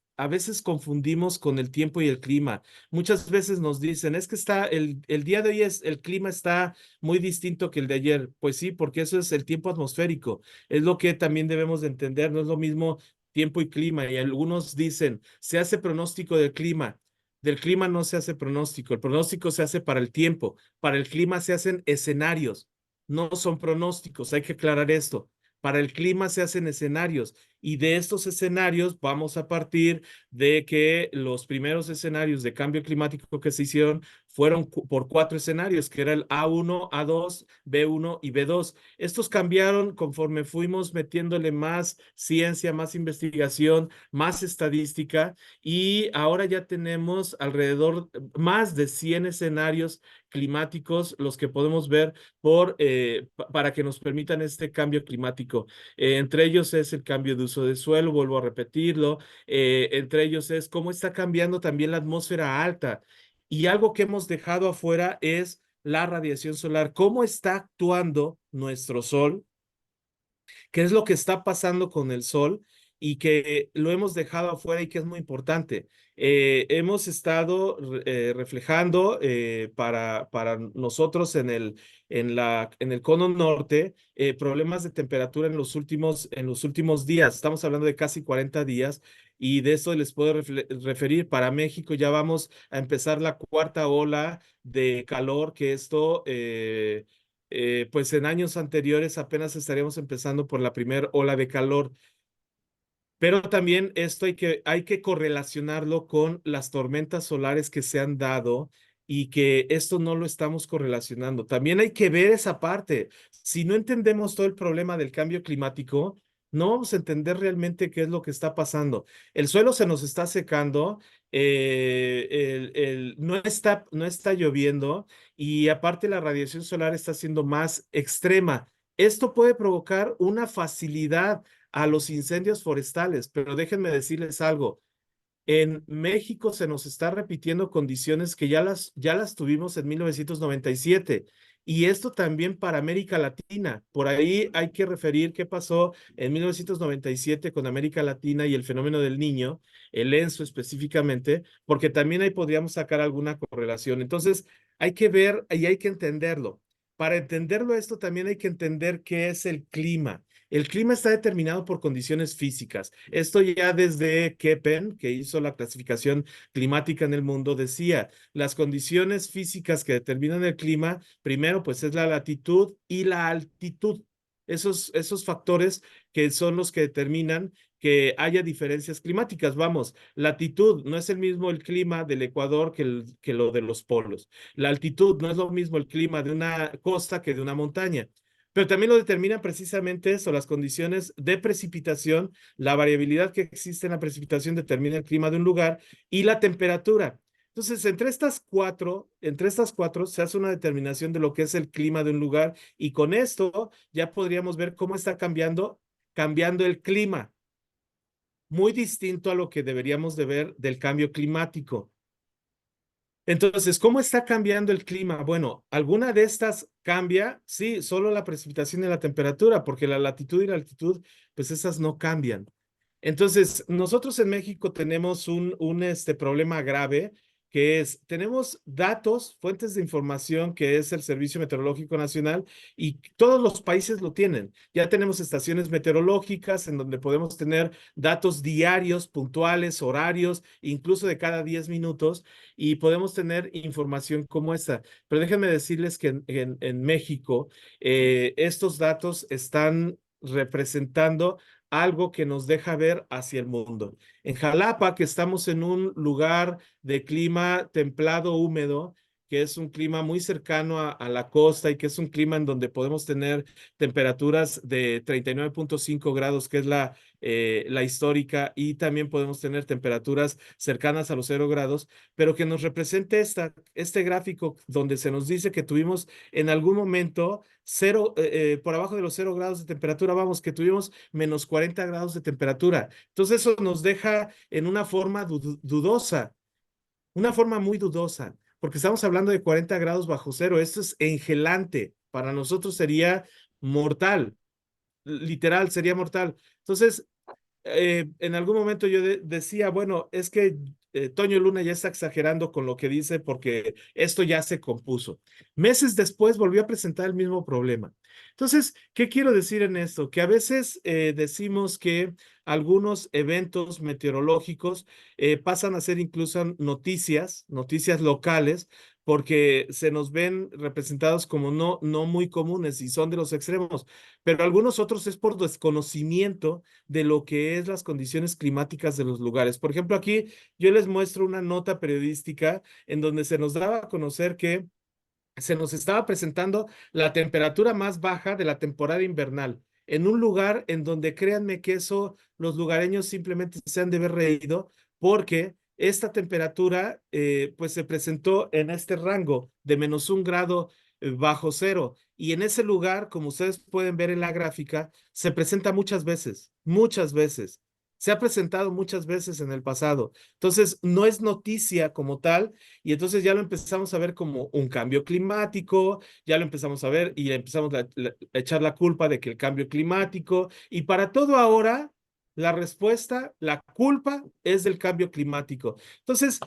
confundimos con el tiempo y el clima. Muchas veces nos dicen, es que el día de hoy el clima está muy distinto que el de ayer. Pues sí, porque eso es el tiempo atmosférico. Es lo que también debemos de entender, no es lo mismo tiempo y clima. Y algunos dicen, se hace pronóstico del clima. Del clima no se hace pronóstico, el pronóstico se hace para el tiempo, para el clima se hacen escenarios, no son pronósticos, hay que aclarar esto. Para el clima se hacen escenarios y de estos escenarios vamos a partir de que los primeros escenarios de cambio climático que se hicieron fueron por 4 escenarios, que era el A1, A2, B1 y B2. Estos cambiaron conforme fuimos metiéndole más ciencia, más investigación, más estadística y ahora ya tenemos alrededor más de 100 escenarios climáticos los que podemos ver para que nos permitan este cambio climático. Entre ellos es el cambio de uso de suelo, vuelvo a repetirlo, entre ellos es cómo está cambiando también la atmósfera alta. Y algo que hemos dejado afuera es la radiación solar, cómo está actuando nuestro sol, qué es lo que está pasando con el sol y que lo hemos dejado afuera y que es muy importante. Hemos estado reflejando para nosotros en el cono norte problemas de temperatura en los últimos días. Estamos hablando de casi 40 días y de eso les puedo referir. Para México ya vamos a empezar la cuarta ola de calor, que esto pues en años anteriores apenas estaríamos empezando por la primera ola de calor. Pero también esto hay que correlacionarlo con las tormentas solares que se han dado y que esto no lo estamos correlacionando. También hay que ver esa parte. Si no entendemos todo el problema del cambio climático, no vamos a entender realmente qué es lo que está pasando. El suelo se nos está secando, no está lloviendo y aparte la radiación solar está siendo más extrema. Esto puede provocar una facilidad a los incendios forestales, pero déjenme decirles algo. En México se nos está repitiendo condiciones que ya las tuvimos en 1997 y esto también para América Latina. Por ahí hay que referir qué pasó en 1997 con América Latina y el fenómeno del Niño, el ENSO específicamente, porque también ahí podríamos sacar alguna correlación. Entonces, hay que ver y hay que entenderlo. Para entenderlo esto también hay que entender qué es el clima. El clima está determinado por condiciones físicas. Esto ya desde Köppen, que hizo la clasificación climática en el mundo, decía, las condiciones físicas que determinan el clima, primero pues es la latitud y la altitud. Esos factores que son los que determinan que haya diferencias climáticas. Vamos, latitud no es el mismo el clima del Ecuador que lo de los polos. La altitud no es lo mismo el clima de una costa que de una montaña. Pero también lo determinan precisamente eso, las condiciones de precipitación, la variabilidad que existe en la precipitación determina el clima de un lugar y la temperatura. Entonces, entre estas cuatro se hace una determinación de lo que es el clima de un lugar y con esto ya podríamos ver cómo está cambiando el clima, muy distinto a lo que deberíamos de ver del cambio climático. Entonces, ¿cómo está cambiando el clima? Bueno, ¿alguna de estas cambia? Sí, solo la precipitación y la temperatura, porque la latitud y la altitud, pues esas no cambian. Entonces, nosotros en México tenemos un problema grave que es, tenemos datos, fuentes de información que es el Servicio Meteorológico Nacional y todos los países lo tienen. Ya tenemos estaciones meteorológicas en donde podemos tener datos diarios, puntuales, horarios, incluso de cada 10 minutos y podemos tener información como esta. Pero déjenme decirles que en México estos datos están representando algo que nos deja ver hacia el mundo. En Jalapa, que estamos en un lugar de clima templado húmedo, que es un clima muy cercano a la costa y que es un clima en donde podemos tener temperaturas de 39.5 grados, que es la histórica, y también podemos tener temperaturas cercanas a los 0 grados, pero que nos represente este gráfico donde se nos dice que tuvimos en algún momento por abajo de los 0 grados de temperatura, vamos, que tuvimos menos 40 grados de temperatura. Entonces eso nos deja en una forma dudosa, una forma muy dudosa, porque estamos hablando de 40 grados bajo cero. Esto es engelante. Para nosotros sería mortal, literal, sería mortal. Entonces, en algún momento yo decía, bueno, es que Toño Luna ya está exagerando con lo que dice porque esto ya se compuso. Meses después volvió a presentar el mismo problema. Entonces, ¿qué quiero decir en esto? Que a veces decimos que algunos eventos meteorológicos pasan a ser incluso noticias locales, porque se nos ven representados como no muy comunes y son de los extremos, pero algunos otros es por desconocimiento de lo que es las condiciones climáticas de los lugares. Por ejemplo, aquí yo les muestro una nota periodística en donde se nos daba a conocer que se nos estaba presentando la temperatura más baja de la temporada invernal, en un lugar en donde créanme que eso los lugareños simplemente se han de ver reído, porque esta temperatura pues se presentó en este rango de -1 grado bajo cero. Y en ese lugar, como ustedes pueden ver en la gráfica, se presenta muchas veces, muchas veces. Se ha presentado muchas veces en el pasado. Entonces, no es noticia como tal, y entonces ya lo empezamos a ver como un cambio climático, ya lo empezamos a ver y empezamos a echar la culpa de que el cambio climático, y para todo ahora, la respuesta, la culpa es del cambio climático. Entonces,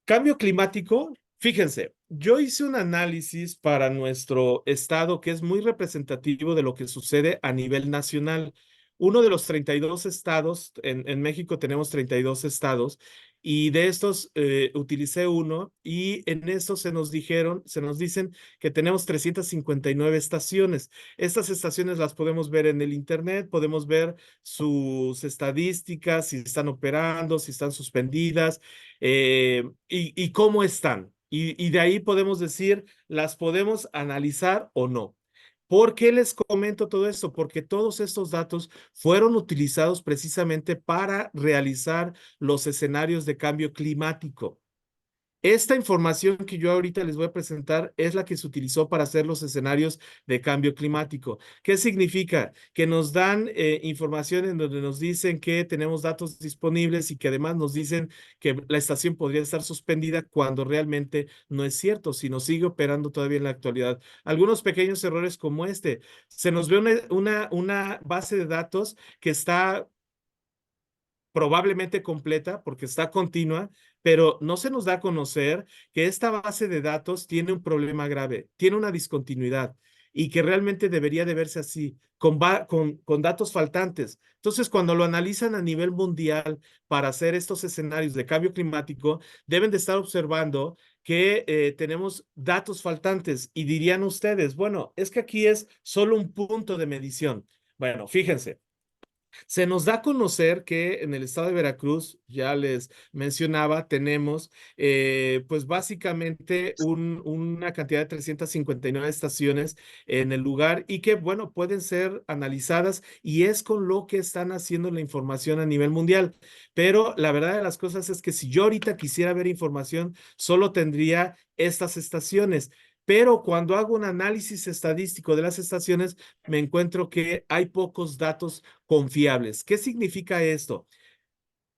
cambio climático, fíjense, yo hice un análisis para nuestro estado que es muy representativo de lo que sucede a nivel nacional. Uno de los 32 estados, en México tenemos 32 estados, y de estos utilicé uno, y en estos se nos dicen que tenemos 359 estaciones. Estas estaciones las podemos ver en el internet, podemos ver sus estadísticas, si están operando, si están suspendidas, y cómo están. Y de ahí podemos decir, las podemos analizar o no. ¿Por qué les comento todo esto? Porque todos estos datos fueron utilizados precisamente para realizar los escenarios de cambio climático. Esta información que yo ahorita les voy a presentar es la que se utilizó para hacer los escenarios de cambio climático. ¿Qué significa? Que nos dan información en donde nos dicen que tenemos datos disponibles y que además nos dicen que la estación podría estar suspendida cuando realmente no es cierto, sino sigue operando todavía en la actualidad. Algunos pequeños errores como este. Se nos ve una base de datos que está probablemente completa porque está continua, pero no se nos da a conocer que esta base de datos tiene un problema grave, tiene una discontinuidad, y que realmente debería de verse así, con datos faltantes. Entonces, cuando lo analizan a nivel mundial para hacer estos escenarios de cambio climático, deben de estar observando que tenemos datos faltantes, y dirían ustedes, bueno, es que aquí es solo un punto de medición. Bueno, fíjense. Se nos da a conocer que en el estado de Veracruz, ya les mencionaba, tenemos pues básicamente una cantidad de 359 estaciones en el lugar, y que bueno, pueden ser analizadas, y es con lo que están haciendo la información a nivel mundial. Pero la verdad de las cosas es que si yo ahorita quisiera ver información, solo tendría estas estaciones. Pero cuando hago un análisis estadístico de las estaciones, me encuentro que hay pocos datos confiables. ¿Qué significa esto?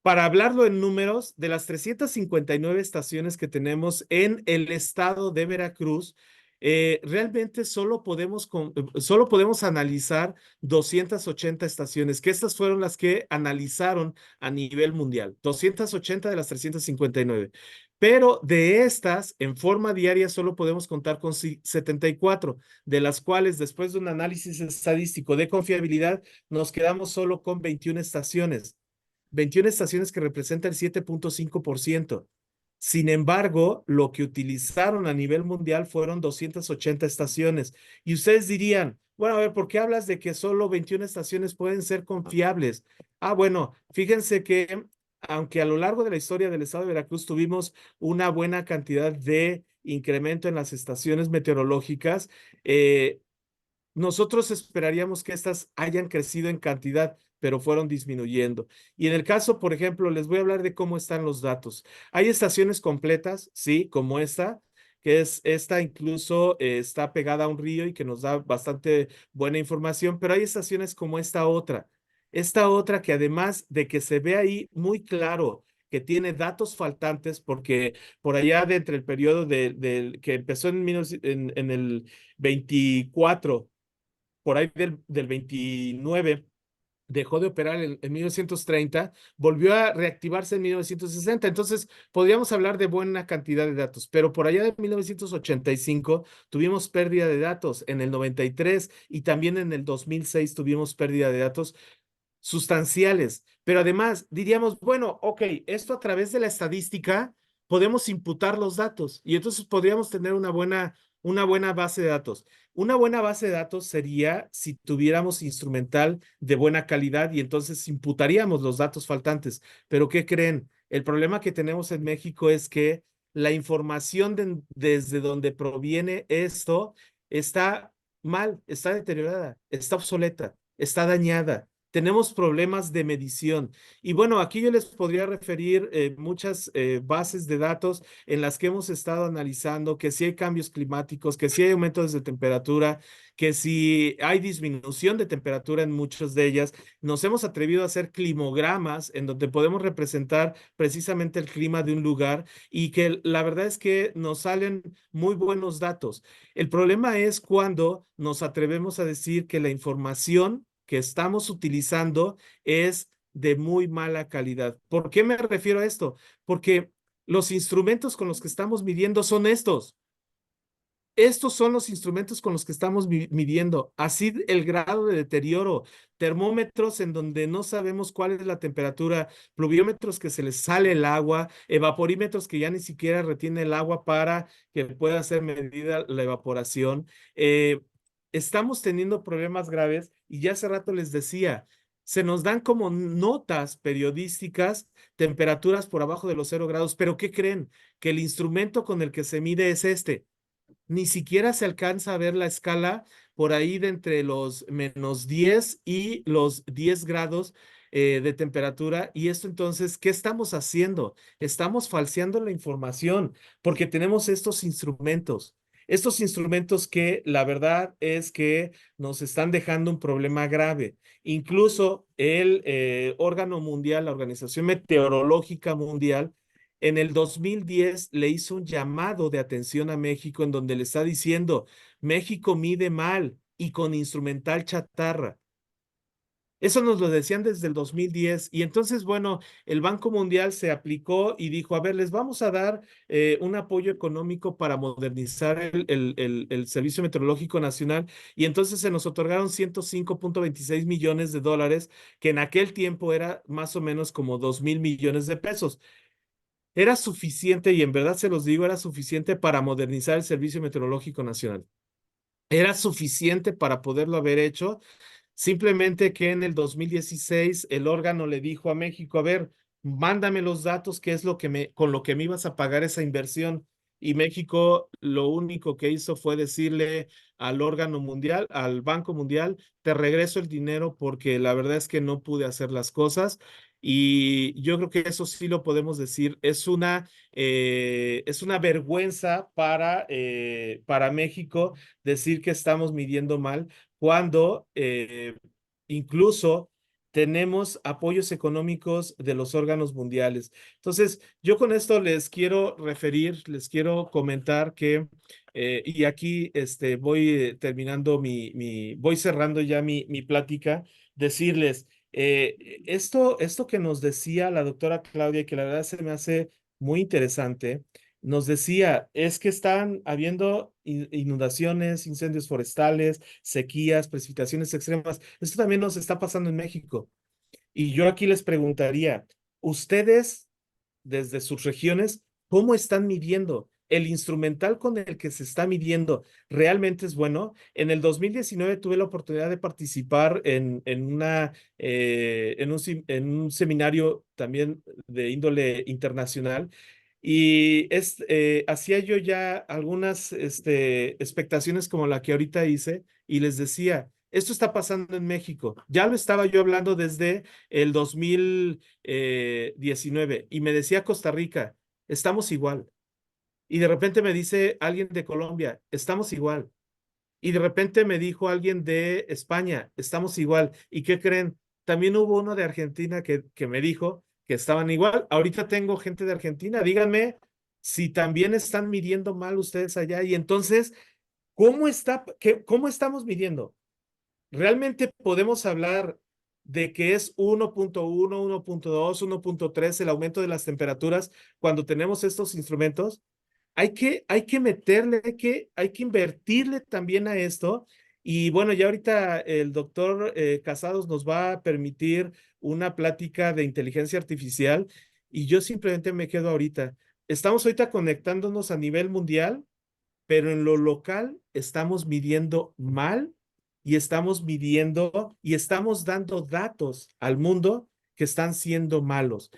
Para hablarlo en números, de las 359 estaciones que tenemos en el estado de Veracruz, realmente solo podemos analizar 280 estaciones, que estas fueron las que analizaron a nivel mundial, 280 de las 359. Pero de estas, en forma diaria, solo podemos contar con 74, de las cuales, después de un análisis estadístico de confiabilidad, nos quedamos solo con 21 estaciones. 21 estaciones que representa el 7.5%. Sin embargo, lo que utilizaron a nivel mundial fueron 280 estaciones. Y ustedes dirían, bueno, a ver, ¿por qué hablas de que solo 21 estaciones pueden ser confiables? Ah, bueno, fíjense que aunque a lo largo de la historia del estado de Veracruz tuvimos una buena cantidad de incremento en las estaciones meteorológicas, nosotros esperaríamos que estas hayan crecido en cantidad, pero fueron disminuyendo. Y en el caso, por ejemplo, les voy a hablar de cómo están los datos. Hay estaciones completas, sí, como esta, que es esta incluso está pegada a un río y que nos da bastante buena información, pero hay estaciones como esta otra que además de que se ve ahí muy claro que tiene datos faltantes, porque por allá de entre el periodo que empezó en el 24, por ahí del 29, dejó de operar en 1930, volvió a reactivarse en 1960. Entonces, podríamos hablar de buena cantidad de datos, pero por allá de 1985 tuvimos pérdida de datos, en el 93 y también en el 2006 tuvimos pérdida de datos sustanciales. Pero además diríamos, bueno, ok, esto a través de la estadística podemos imputar los datos y entonces podríamos tener una buena base de datos. Una buena base de datos sería si tuviéramos instrumental de buena calidad y entonces imputaríamos los datos faltantes. Pero ¿qué creen? El problema que tenemos en México es que la información desde donde proviene esto está mal, está deteriorada, está obsoleta, está dañada. Tenemos problemas de medición. Y bueno, aquí yo les podría referir muchas bases de datos en las que hemos estado analizando que si hay cambios climáticos, que si hay aumentos de temperatura, que si hay disminución de temperatura en muchas de ellas. Nos hemos atrevido a hacer climogramas en donde podemos representar precisamente el clima de un lugar y que la verdad es que nos salen muy buenos datos. El problema es cuando nos atrevemos a decir que la información que estamos utilizando es de muy mala calidad. ¿Por qué me refiero a esto? Porque los instrumentos con los que estamos midiendo son estos. Estos son los instrumentos con los que estamos midiendo. Así el grado de deterioro, termómetros en donde no sabemos cuál es la temperatura, pluviómetros que se les sale el agua, evaporímetros que ya ni siquiera retiene el agua para que pueda ser medida la evaporación. Estamos teniendo problemas graves y ya hace rato les decía, se nos dan como notas periodísticas, temperaturas por abajo de los 0 grados, pero ¿qué creen? Que el instrumento con el que se mide es este. Ni siquiera se alcanza a ver la escala por ahí de entre los -10 y los 10 grados de temperatura. Y esto entonces, ¿qué estamos haciendo? Estamos falseando la información porque tenemos estos instrumentos. Estos instrumentos que la verdad es que nos están dejando un problema grave. Incluso el órgano mundial, la Organización Meteorológica Mundial, en el 2010 le hizo un llamado de atención a México en donde le está diciendo, México mide mal y con instrumental chatarra. Eso nos lo decían desde el 2010 y entonces, bueno, el Banco Mundial se aplicó y dijo, a ver, les vamos a dar un apoyo económico para modernizar el Servicio Meteorológico Nacional y entonces se nos otorgaron 105.26 millones de dólares, que en aquel tiempo era más o menos como 2,000 millones de pesos. Era suficiente, y en verdad se los digo, era suficiente para modernizar el Servicio Meteorológico Nacional. Era suficiente para poderlo haber hecho. Simplemente que en el 2016 el órgano le dijo a México, a ver, mándame los datos, qué es lo que con lo que me ibas a pagar esa inversión. Y México lo único que hizo fue decirle al órgano mundial, al Banco Mundial, te regreso el dinero porque la verdad es que no pude hacer las cosas. Y yo creo que eso sí lo podemos decir, es una vergüenza para México decir que estamos midiendo mal cuando incluso tenemos apoyos económicos de los órganos mundiales. Entonces, yo con esto les quiero referir, les quiero comentar que, y aquí voy terminando voy cerrando ya mi plática, decirles, esto que nos decía la doctora Claudia, que la verdad se me hace muy interesante, nos decía, es que están habiendo inundaciones, incendios forestales, sequías, precipitaciones extremas. Esto también nos está pasando en México. Y yo aquí les preguntaría, ustedes, desde sus regiones, ¿cómo están midiendo? ¿El instrumental con el que se está midiendo realmente es bueno? En el 2019 tuve la oportunidad de participar en un seminario también de índole internacional y hacía yo ya algunas expectaciones como la que ahorita hice y les decía, Esto está pasando en México. Ya lo estaba yo hablando desde el 2019 y me decía Costa Rica, estamos igual. Y de repente me dice alguien de Colombia, estamos igual. Y de repente me dijo alguien de España, estamos igual. ¿Y qué creen? También hubo uno de Argentina que me dijo que estaban igual. Ahorita tengo gente de Argentina. Díganme si también están midiendo mal ustedes allá. Y entonces, ¿cómo estamos midiendo? ¿Realmente podemos hablar de que es 1.1, 1.2, 1.3 el aumento de las temperaturas cuando tenemos estos instrumentos? Hay que meterle, hay que invertirle también a esto. Y bueno, ya ahorita el doctor Casados nos va a permitir una plática de inteligencia artificial y yo simplemente me quedo ahorita. Estamos ahorita conectándonos a nivel mundial, pero en lo local estamos midiendo mal y estamos midiendo y estamos dando datos al mundo que están siendo malos.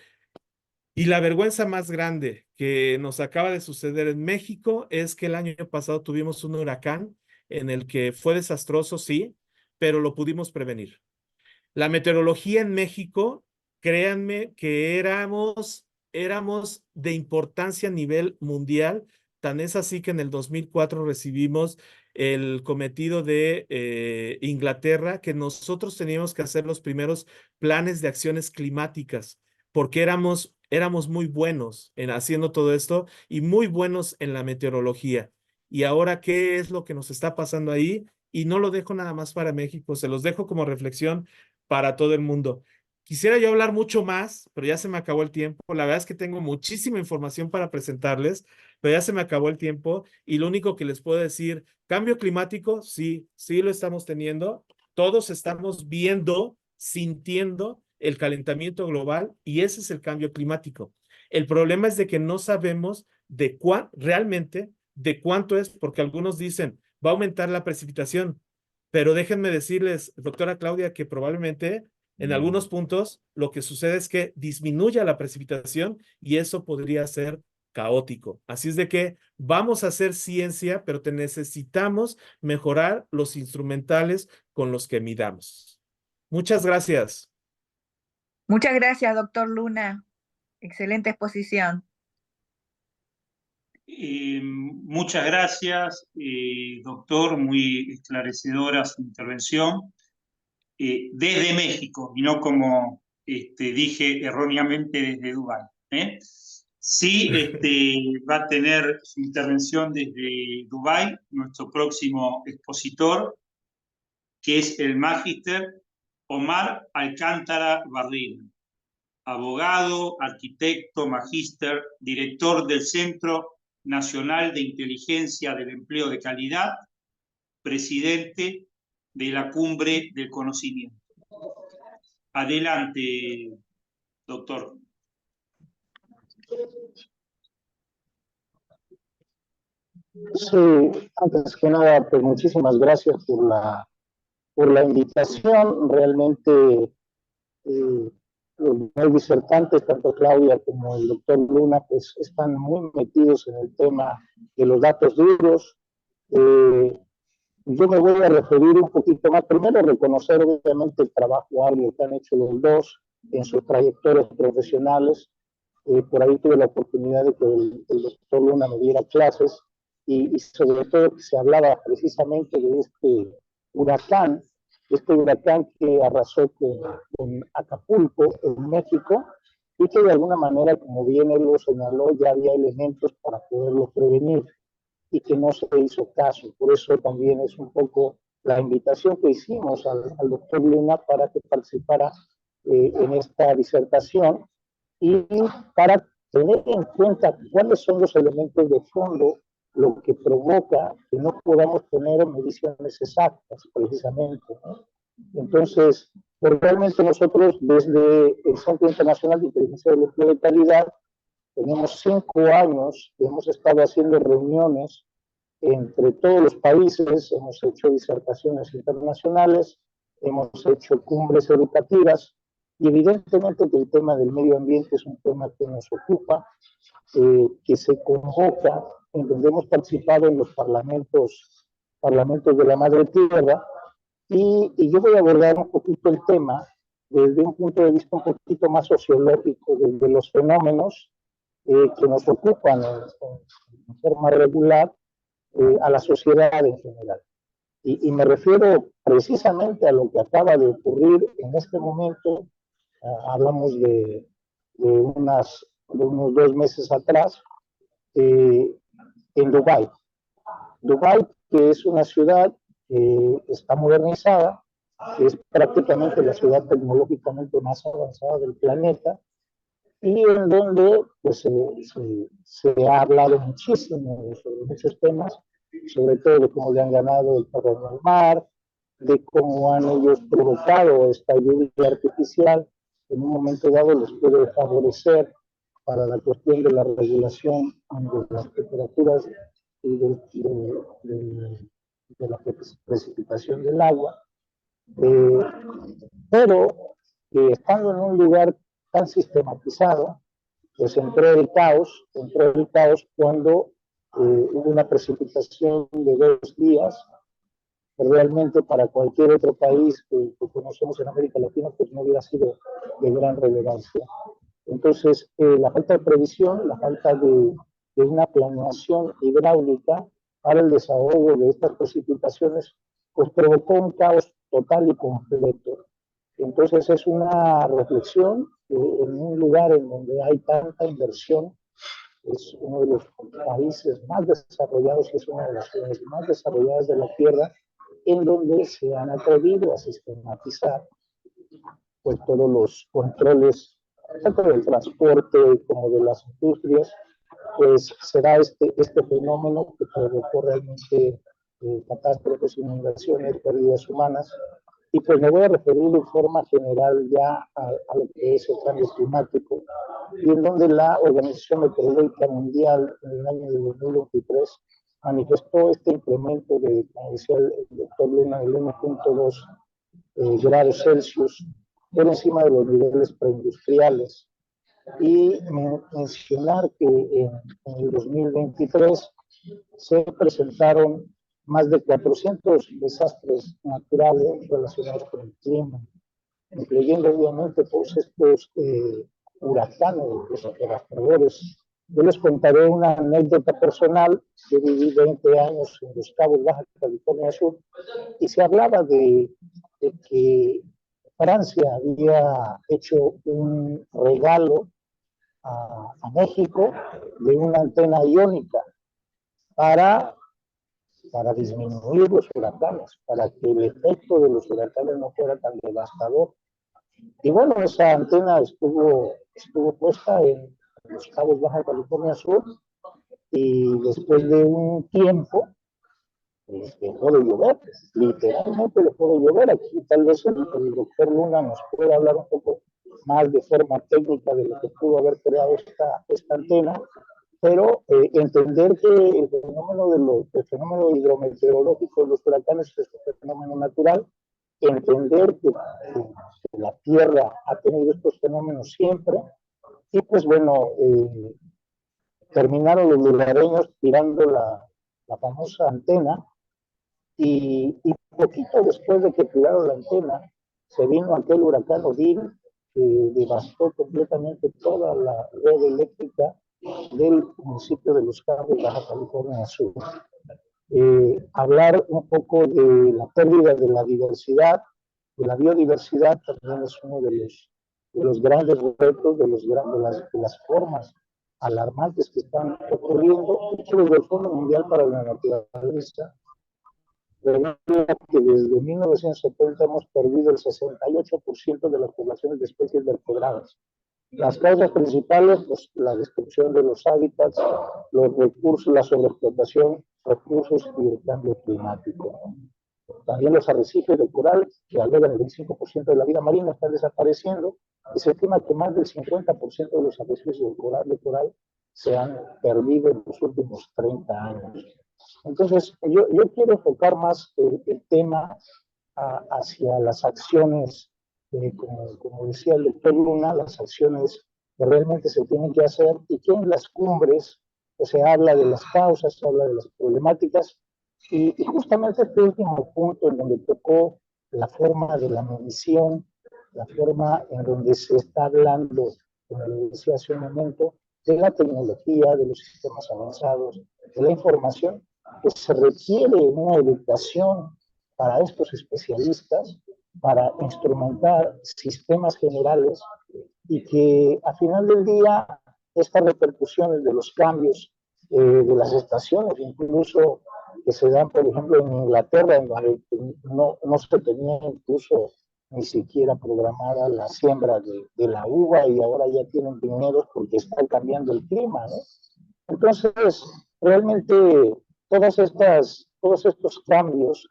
Y la vergüenza más grande que nos acaba de suceder en México es que el año pasado tuvimos un huracán en el que fue desastroso, sí, pero lo pudimos prevenir. La meteorología en México, créanme que éramos de importancia a nivel mundial. Tan es así que en el 2004 recibimos el cometido de Inglaterra, que nosotros teníamos que hacer los primeros planes de acciones climáticas, porque éramos muy buenos en haciendo todo esto y muy buenos en la meteorología. Y ahora, ¿qué es lo que nos está pasando ahí? Y no lo dejo nada más para México, se los dejo como reflexión para todo el mundo. Quisiera yo hablar mucho más, pero ya se me acabó el tiempo. La verdad es que tengo muchísima información para presentarles, pero ya se me acabó el tiempo y lo único que les puedo decir, cambio climático, sí, sí lo estamos teniendo. Todos estamos viendo, sintiendo el calentamiento global y ese es el cambio climático. El problema es de que no sabemos realmente de cuánto es, porque algunos dicen, va a aumentar la precipitación. Pero déjenme decirles, doctora Claudia, que probablemente en algunos puntos lo que sucede es que disminuya la precipitación y eso podría ser caótico. Así es de que vamos a hacer ciencia, pero necesitamos mejorar los instrumentales con los que midamos. Muchas gracias. Muchas gracias, doctor Luna. Excelente exposición. Muchas gracias, doctor, muy esclarecedora su intervención. Desde México y no como dije erróneamente desde Dubái. Sí, va a tener su intervención desde Dubái nuestro próximo expositor, que es el magíster Omar Alcántara Barril, abogado, arquitecto, magíster, director del Centro Nacional de Inteligencia del Empleo de Calidad, presidente de la Cumbre del Conocimiento. Adelante, doctor. Sí, antes que nada, pues muchísimas gracias por la invitación. Realmente los disertantes, tanto Claudia como el doctor Luna, pues están muy metidos en el tema de los datos duros. Yo me voy a referir un poquito más, primero reconocer obviamente el trabajo arduo que han hecho los dos en sus trayectorias profesionales. Por ahí tuve la oportunidad de que el doctor Luna me diera clases y sobre todo que se hablaba precisamente de este huracán que arrasó con Acapulco en México y que de alguna manera, como bien él lo señaló, ya había elementos para poderlo prevenir y que no se hizo caso. Por eso también es un poco la invitación que hicimos al doctor Luna para que participara en esta disertación y para tener en cuenta cuáles son los elementos de fondo, lo que provoca que no podamos tener mediciones exactas, precisamente, ¿no? Entonces, pues realmente nosotros desde el Centro Internacional de Inteligencia del Empleo de Calidad tenemos 5 años que hemos estado haciendo reuniones entre todos los países, hemos hecho disertaciones internacionales, hemos hecho cumbres educativas y evidentemente que el tema del medio ambiente es un tema que nos ocupa, que se convoca, en donde hemos participado en los parlamentos de la Madre Tierra Y yo voy a abordar un poquito el tema desde un punto de vista un poquito más sociológico, desde los fenómenos que nos ocupan en forma regular a la sociedad en general. Y me refiero precisamente a lo que acaba de ocurrir en este momento. Hablamos de unos 2 meses atrás en Dubái. Dubái, que es una ciudad que está modernizada, que es prácticamente la ciudad tecnológicamente más avanzada del planeta, y en donde pues, se ha hablado muchísimo sobre muchos temas, sobre todo de cómo le han ganado el terreno al mar, de cómo han ellos provocado esta lluvia artificial, que en un momento dado les puede favorecer para la cuestión de la regulación de las temperaturas y de la precipitación del agua, pero estando en un lugar tan sistematizado, pues entró el caos cuando hubo una precipitación de 2 días, que realmente para cualquier otro país que conocemos en América Latina, pues no hubiera sido de gran relevancia. Entonces, la falta de previsión, la falta de una planeación hidráulica para el desahogo de estas precipitaciones, pues provocó un caos total y completo. Entonces, es una reflexión en un lugar en donde hay tanta inversión, es uno de los países más desarrollados y es una de las ciudades más desarrolladas de la Tierra, en donde se han atrevido a sistematizar pues todos los controles, tanto del transporte como de las industrias, pues se da este fenómeno que provocó realmente catástrofes, inundaciones, pérdidas humanas. Y pues me voy a referir de forma general ya a lo que es el cambio climático, y en donde la Organización Meteorológica Mundial en el año de 2023 manifestó este incremento de, como decía el doctor Luna, del 1.2 grados Celsius por encima de los niveles preindustriales. Y mencionar que en el 2023 se presentaron más de 400 desastres naturales relacionados con el clima, incluyendo obviamente todos estos huracanes, los devastadores. Yo les contaré una anécdota personal. Yo viví 20 años en Los Cabos, Baja California Sur, y se hablaba de que Francia había hecho un regalo a México de una antena iónica para disminuir los huracanes, para que el efecto de los huracanes no fuera tan devastador. Y bueno, esa antena estuvo puesta en Los Cabos, Baja California Sur, y después de un tiempo dejó de llover, literalmente dejó de llover. Aquí tal vez el doctor Luna nos pueda hablar un poco más de forma técnica de lo que pudo haber creado esta antena, pero entender que el fenómeno hidrometeorológico de los huracanes es un fenómeno natural, entender que la Tierra ha tenido estos fenómenos siempre, y pues bueno, terminaron los lugareños tirando la famosa antena, y poquito después de que tiraron la antena, se vino aquel huracán Odile, que devastó completamente toda la red eléctrica del municipio de Los Cabos, Baja California Sur. Hablar un poco de la pérdida de la diversidad, de la biodiversidad, también es uno de los grandes retos, de las formas alarmantes que están ocurriendo. Desde el Fondo Mundial para la Naturaleza que desde 1970 hemos perdido el 68% de las poblaciones de especies vertebradas. Las causas principales, pues la destrucción de los hábitats, los recursos, la sobreexplotación, recursos y el cambio climático. También los arrecifes de coral, que albergan el 25% de la vida marina, están desapareciendo, y se estima que más del 50% de los arrecifes de coral se han perdido en los últimos 30 años. Entonces, yo quiero enfocar más el tema hacia las acciones, como decía el doctor Luna, las acciones que realmente se tienen que hacer, y que en las cumbres pues, se habla de las causas, se habla de las problemáticas, y justamente este último punto en donde tocó la forma de la medición, la forma en donde se está hablando, como lo decía hace un momento, de la tecnología, de los sistemas avanzados, de la información, pues se requiere una educación para estos especialistas, para instrumentar sistemas generales y que al final del día estas repercusiones de los cambios de las estaciones, incluso que se dan, por ejemplo, en Inglaterra, en donde no se tenía incluso ni siquiera programada la siembra de la uva y ahora ya tienen viñedos porque está cambiando el clima, ¿no? Entonces, realmente todos estos cambios,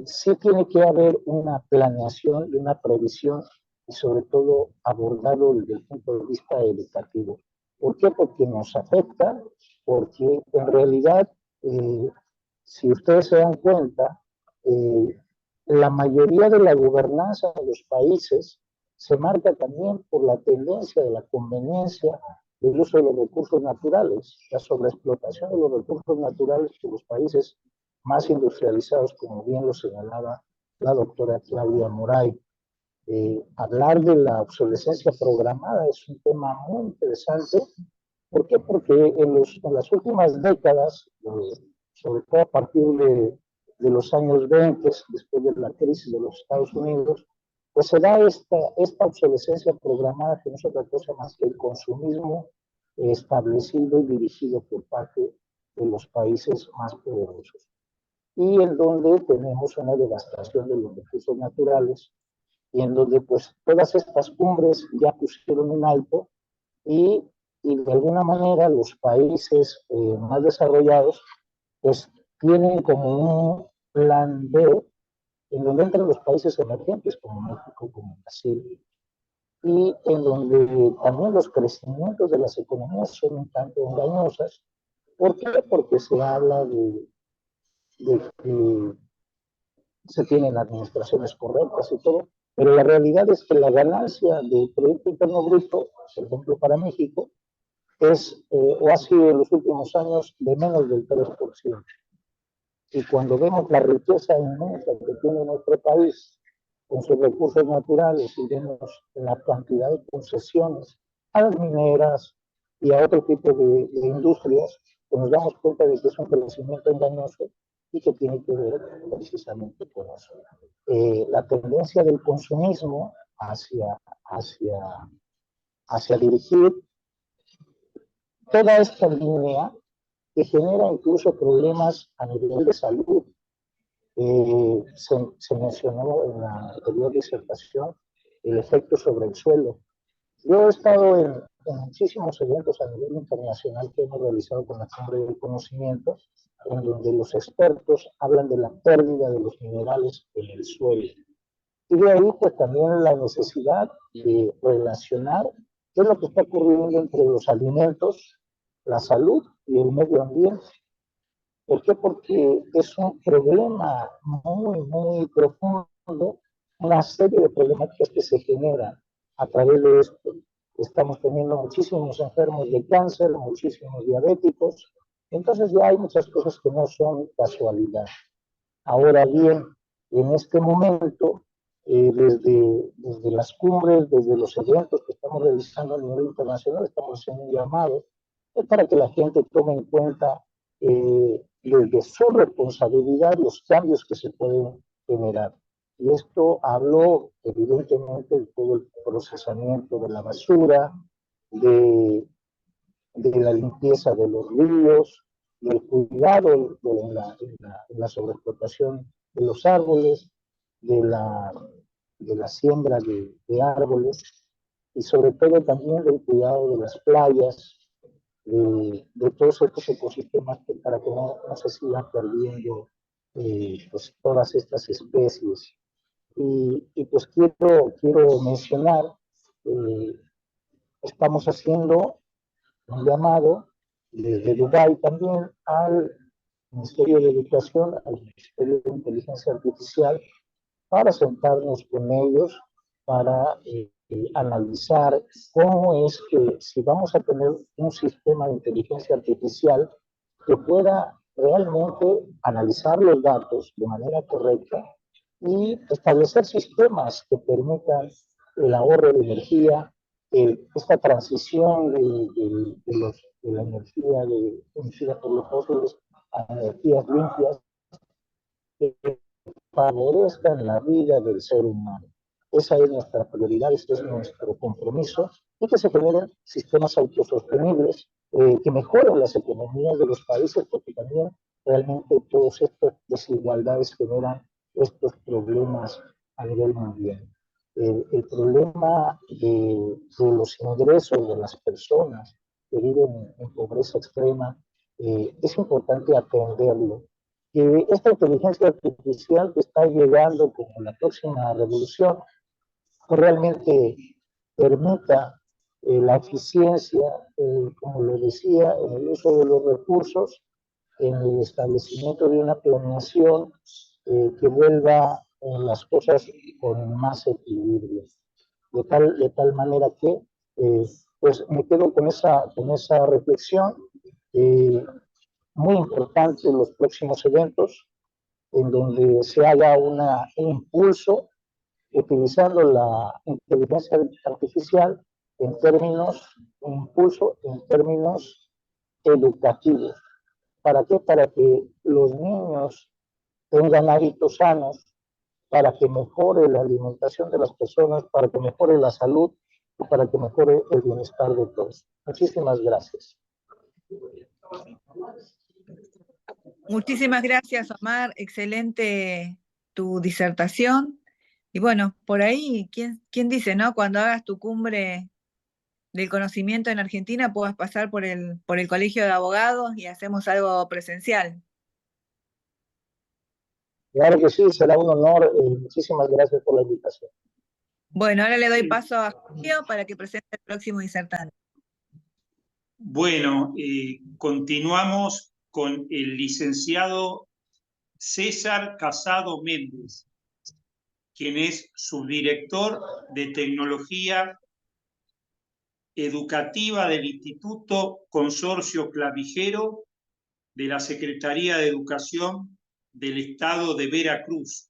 sí tiene que haber una planeación y una previsión y sobre todo abordarlo desde el punto de vista educativo. ¿Por qué? Porque nos afecta, porque en realidad, si ustedes se dan cuenta, la mayoría de la gobernanza de los países se marca también por la tendencia de la conveniencia del uso de los recursos naturales, la sobreexplotación de los recursos naturales que los países más industrializados, como bien lo señalaba la doctora Claudia Moray. Hablar de la obsolescencia programada es un tema muy interesante. ¿Por qué? Porque en las últimas décadas, sobre todo a partir de los años 20, después de la crisis de los Estados Unidos, pues se da esta obsolescencia programada que no es otra cosa más que el consumismo establecido y dirigido por parte de los países más poderosos. Y en donde tenemos una devastación de los recursos naturales y en donde pues todas estas cumbres ya pusieron un alto y de alguna manera los países más desarrollados pues tienen como un plan B en donde entran los países emergentes como México, como Brasil, y en donde también los crecimientos de las economías son un tanto engañosas. ¿Por qué? Porque se habla de que se tienen administraciones correctas y todo, pero la realidad es que la ganancia del Producto Interno Bruto, por ejemplo para México, es o ha sido en los últimos años de menos del 3%. Y cuando vemos la riqueza inmensa que tiene nuestro país con sus recursos naturales y vemos la cantidad de concesiones a las mineras y a otro tipo de industrias, pues nos damos cuenta de que es un crecimiento engañoso y que tiene que ver precisamente con eso. La tendencia del consumismo hacia dirigir toda esta línea que genera incluso problemas a nivel de salud. Se mencionó en la anterior disertación el efecto sobre el suelo. Yo he estado en muchísimos eventos a nivel internacional que hemos realizado con la Cumbre del Conocimiento, en donde los expertos hablan de la pérdida de los minerales en el suelo. Y de ahí pues también la necesidad de relacionar qué es lo que está ocurriendo entre los alimentos, la salud y el medio ambiente. ¿Por qué? Porque es un problema muy, muy profundo, una serie de problemáticas que se generan a través de esto. Estamos teniendo muchísimos enfermos de cáncer, muchísimos diabéticos, entonces ya hay muchas cosas que no son casualidad. Ahora bien, en este momento, desde las cumbres, desde los eventos que estamos realizando a nivel internacional, estamos haciendo un llamado para que la gente tome en cuenta desde su responsabilidad los cambios que se pueden generar. Y esto habló evidentemente de todo el procesamiento de la basura, de la limpieza de los ríos, del cuidado de la sobreexplotación de los árboles, de la siembra de árboles y sobre todo también del cuidado de las playas, de todos estos ecosistemas para que no se sigan perdiendo pues todas estas especies. Y pues quiero mencionar, estamos haciendo un llamado desde Dubái también al Ministerio de Educación, al Ministerio de Inteligencia Artificial, para sentarnos con ellos, para analizar cómo es que si vamos a tener un sistema de inteligencia artificial que pueda realmente analizar los datos de manera correcta y establecer sistemas que permitan el ahorro de energía, esta transición de la energía emitida por los fósiles a energías limpias que favorezcan la vida del ser humano. Esa es nuestra prioridad, este es nuestro compromiso, y que se generen sistemas autosostenibles que mejoren las economías de los países, porque también realmente todas estas desigualdades generan estos problemas a nivel mundial. El problema de los ingresos de las personas que viven en pobreza extrema es importante atenderlo. Que esta inteligencia artificial que está llegando como la próxima revolución realmente permita la eficiencia, como lo decía, en el uso de los recursos, en el establecimiento de una planeación que vuelva las cosas con más equilibrio. De tal manera que pues me quedo con esa reflexión. Muy importante los próximos eventos en donde se haga un impulso utilizando la inteligencia artificial en términos, un impulso en términos educativos. ¿Para qué? Para que los niños tengan hábitos sanos, para que mejore la alimentación de las personas, para que mejore la salud y para que mejore el bienestar de todos. Muchísimas gracias. Muchísimas gracias, Omar. Excelente tu disertación. Y bueno, por ahí, ¿quién dice, no? Cuando hagas tu cumbre del conocimiento en Argentina, puedas pasar por el Colegio de Abogados y hacemos algo presencial. Claro que sí, será un honor. Muchísimas gracias por la invitación. Bueno, ahora le doy paso a Julio para que presente el próximo disertante. Bueno, continuamos con el licenciado César Casado Méndez, quien es subdirector de Tecnología Educativa del Instituto Consorcio Clavijero de la Secretaría de Educación del Estado de Veracruz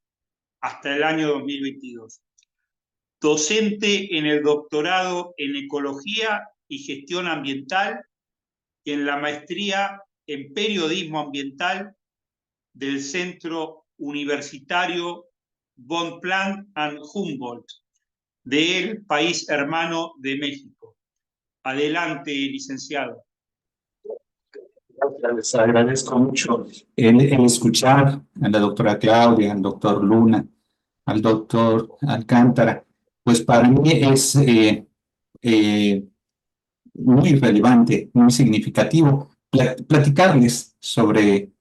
hasta el año 2022. Docente en el doctorado en Ecología y Gestión Ambiental y en la maestría en Periodismo Ambiental del Centro Universitario Bonpland and Humboldt del país hermano de México. Adelante, licenciado. Les agradezco mucho el escuchar a la doctora Claudia, al doctor Luna, al doctor Alcántara. Pues para mí es muy relevante, muy significativo platicarles sobre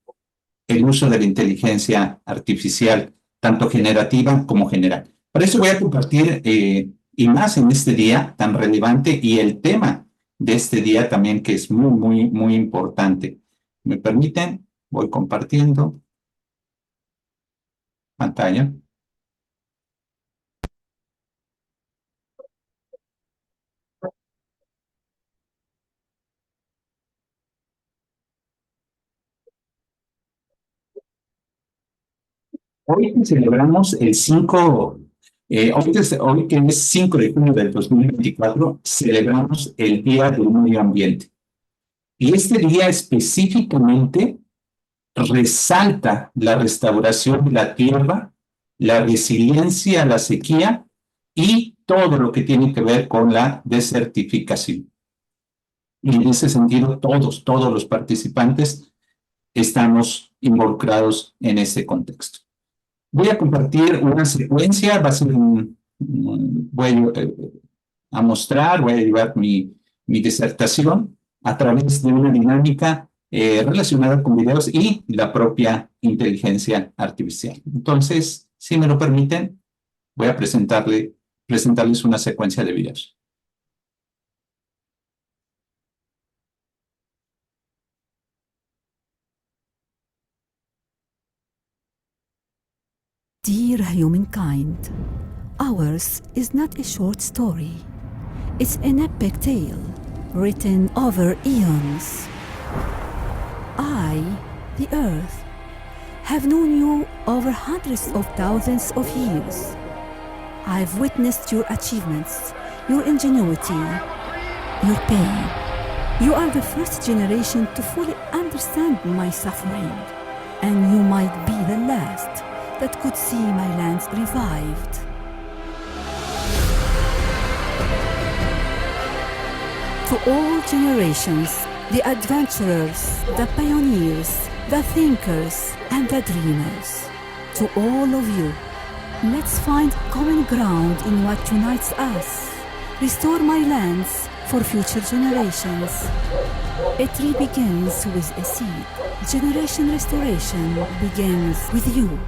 el uso de la inteligencia artificial, tanto generativa como general. Por eso voy a compartir, y más en este día tan relevante, y el tema de este día también, que es muy importante. ¿Me permiten? Voy compartiendo pantalla. Hoy celebramos el 5, hoy que es 5 de junio del 2024, celebramos el Día del Medio Ambiente. Y este día específicamente resalta la restauración de la tierra, la resiliencia a la sequía y todo lo que tiene que ver con la desertificación. Y en ese sentido, todos los participantes estamos involucrados en ese contexto. Voy a compartir una secuencia, va a ser voy a mostrar, voy a llevar mi disertación a través de una dinámica relacionada con videos y la propia inteligencia artificial. Entonces, si me lo permiten, voy a presentarles una secuencia de videos. Dear humankind, ours is not a short story. It's an epic tale written over eons. I, the Earth, have known you over hundreds of thousands of years. I've witnessed your achievements, your ingenuity, your pain. You are the first generation to fully understand my suffering, and you might be the last that could see my lands revived. To all generations, the adventurers, the pioneers, the thinkers, and the dreamers, to all of you, let's find common ground in what unites us. Restore my lands for future generations. A tree begins with a seed. Generation restoration begins with you.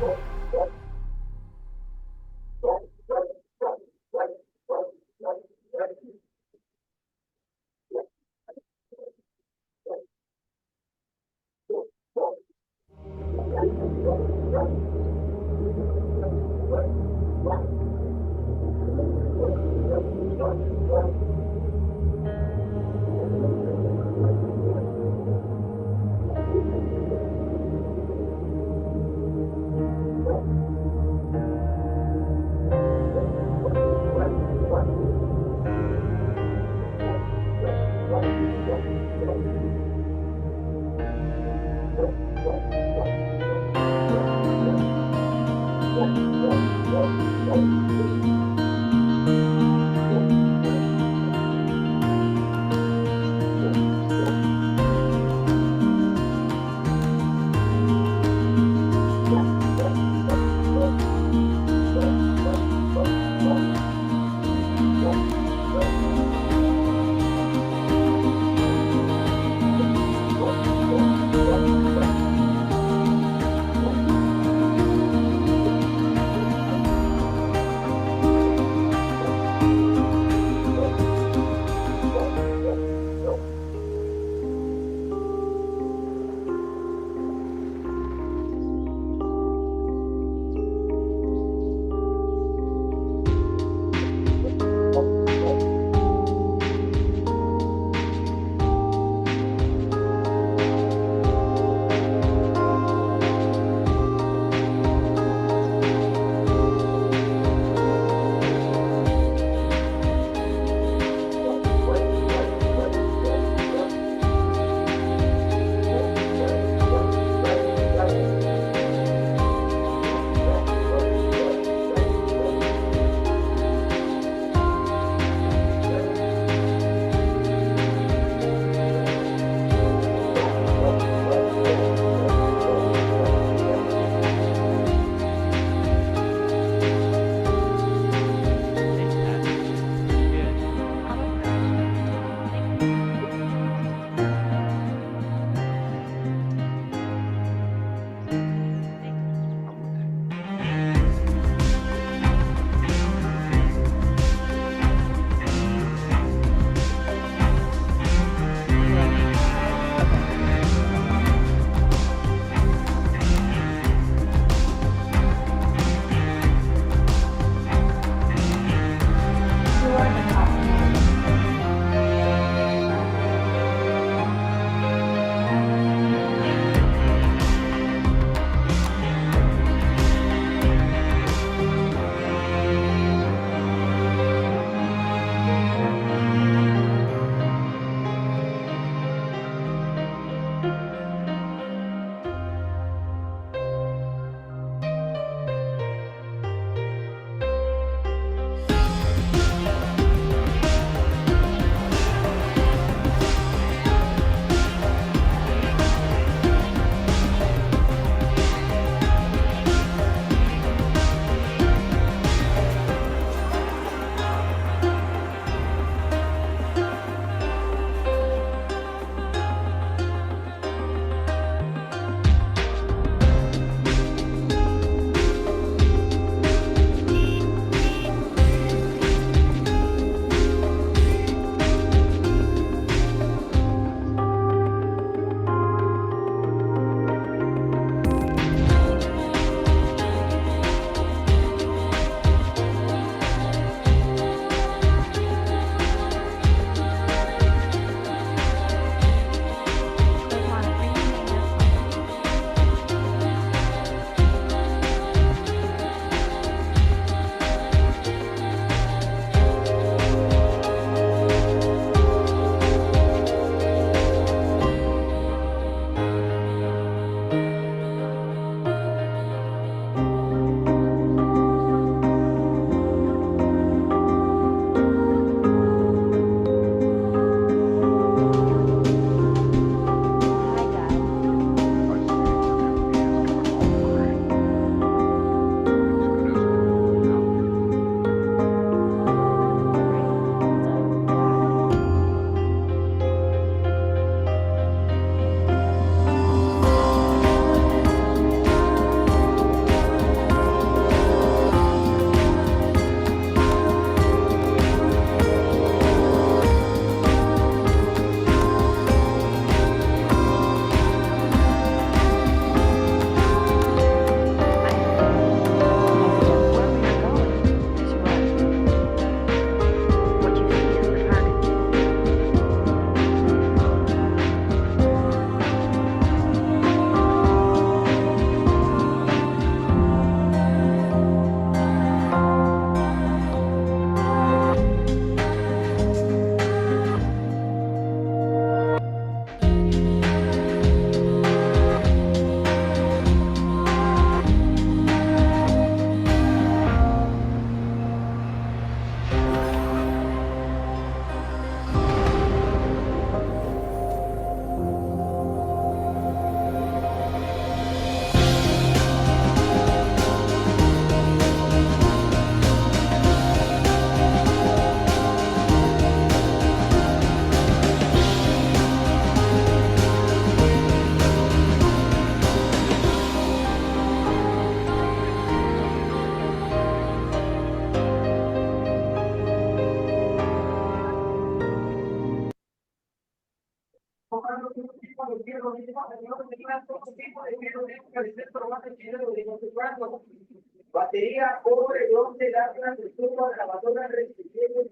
Batería, cobre, bronce, lápiz, estufa, lavadora, recipientes,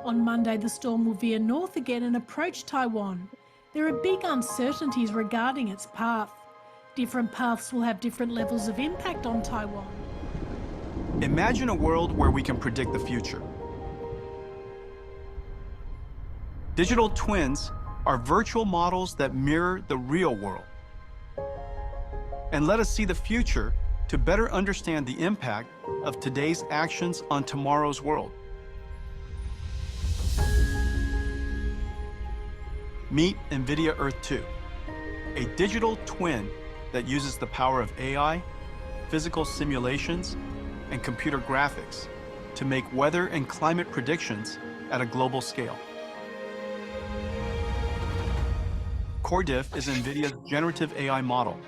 On Monday, the storm will veer north again and approach Taiwan. There are big uncertainties regarding its path. Different paths will have different levels of impact on Taiwan. Imagine a world where we can predict the future. Digital twins are virtual models that mirror the real world and let us see the future to better understand the impact of today's actions on tomorrow's world. Meet NVIDIA Earth 2, a digital twin that uses the power of AI, physical simulations, and computer graphics to make weather and climate predictions at a global scale. CoreDiff is NVIDIA's generative AI model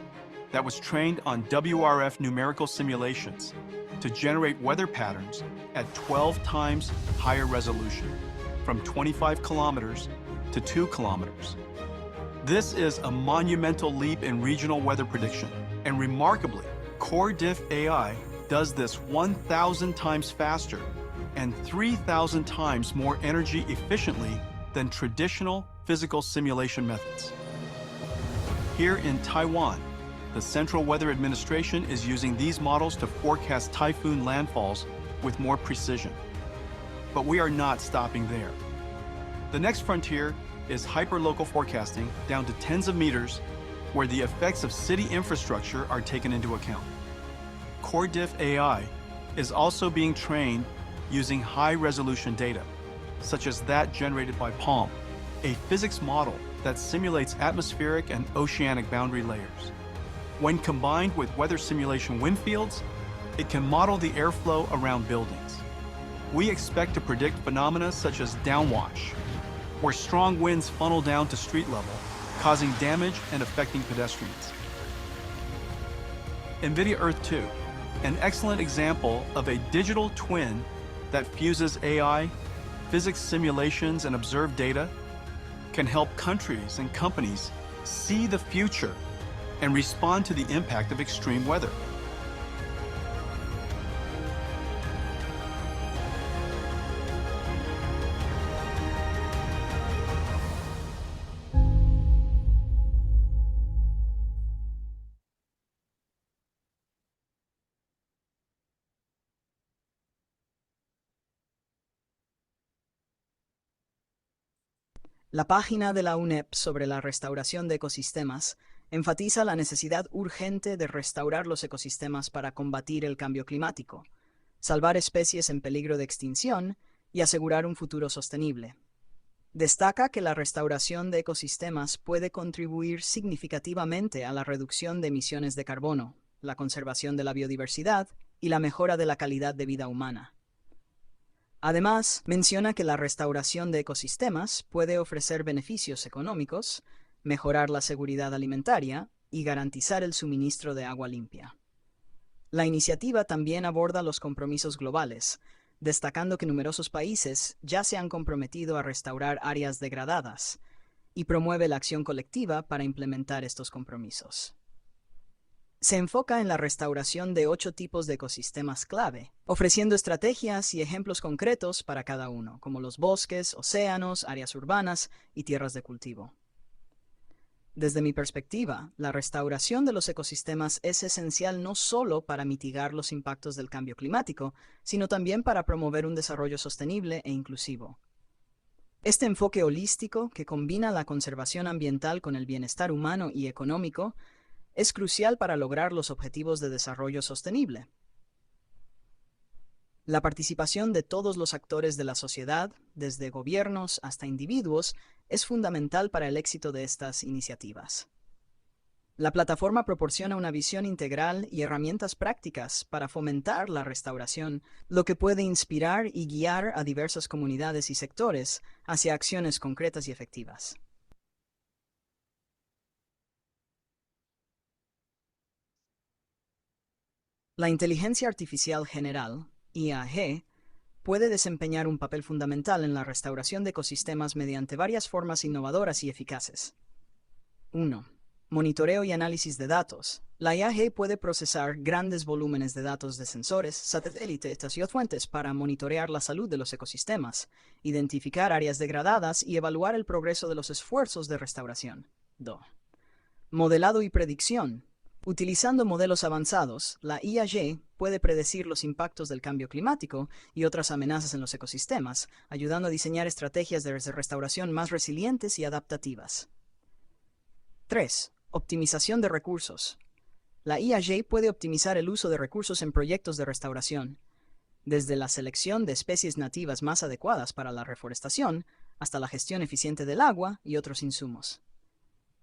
that was trained on WRF numerical simulations to generate weather patterns at 12 times higher resolution, from 25 kilometers to 2 kilometers. This is a monumental leap in regional weather prediction, and remarkably, CoreDiff AI does this 1,000 times faster and 3,000 times more energy efficiently than traditional physical simulation methods. Here in Taiwan, the Central Weather Administration is using these models to forecast typhoon landfalls with more precision. But we are not stopping there. The next frontier is hyperlocal forecasting down to tens of meters, where the effects of city infrastructure are taken into account. CoreDiff AI is also being trained using high-resolution data, such as that generated by Palm, a physics model that simulates atmospheric and oceanic boundary layers. When combined with weather simulation wind fields, it can model the airflow around buildings. We expect to predict phenomena such as downwash, where strong winds funnel down to street level, causing damage and affecting pedestrians. NVIDIA Earth 2, an excellent example of a digital twin that fuses AI, physics simulations, and observed data, can help countries and companies see the future and respond to the impact of extreme weather. La página de la UNEP sobre la restauración de ecosistemas enfatiza la necesidad urgente de restaurar los ecosistemas para combatir el cambio climático, salvar especies en peligro de extinción y asegurar un futuro sostenible. Destaca que la restauración de ecosistemas puede contribuir significativamente a la reducción de emisiones de carbono, la conservación de la biodiversidad y la mejora de la calidad de vida humana. Además, menciona que la restauración de ecosistemas puede ofrecer beneficios económicos, mejorar la seguridad alimentaria y garantizar el suministro de agua limpia. La iniciativa también aborda los compromisos globales, destacando que numerosos países ya se han comprometido a restaurar áreas degradadas y promueve la acción colectiva para implementar estos compromisos. Se enfoca en la restauración de 8 tipos de ecosistemas clave, ofreciendo estrategias y ejemplos concretos para cada uno, como los bosques, océanos, áreas urbanas y tierras de cultivo. Desde mi perspectiva, la restauración de los ecosistemas es esencial no solo para mitigar los impactos del cambio climático, sino también para promover un desarrollo sostenible e inclusivo. Este enfoque holístico, que combina la conservación ambiental con el bienestar humano y económico, es crucial para lograr los objetivos de desarrollo sostenible. La participación de todos los actores de la sociedad, desde gobiernos hasta individuos, es fundamental para el éxito de estas iniciativas. La plataforma proporciona una visión integral y herramientas prácticas para fomentar la restauración, lo que puede inspirar y guiar a diversas comunidades y sectores hacia acciones concretas y efectivas. La inteligencia artificial general, IAG, puede desempeñar un papel fundamental en la restauración de ecosistemas mediante varias formas innovadoras y eficaces. 1. Monitoreo y análisis de datos. La IAG puede procesar grandes volúmenes de datos de sensores, satélites y fuentes para monitorear la salud de los ecosistemas, identificar áreas degradadas y evaluar el progreso de los esfuerzos de restauración. 2. Modelado y predicción. Utilizando modelos avanzados, la IAG puede predecir los impactos del cambio climático y otras amenazas en los ecosistemas, ayudando a diseñar estrategias de restauración más resilientes y adaptativas. 3. Optimización de recursos. La IAG puede optimizar el uso de recursos en proyectos de restauración, desde la selección de especies nativas más adecuadas para la reforestación hasta la gestión eficiente del agua y otros insumos.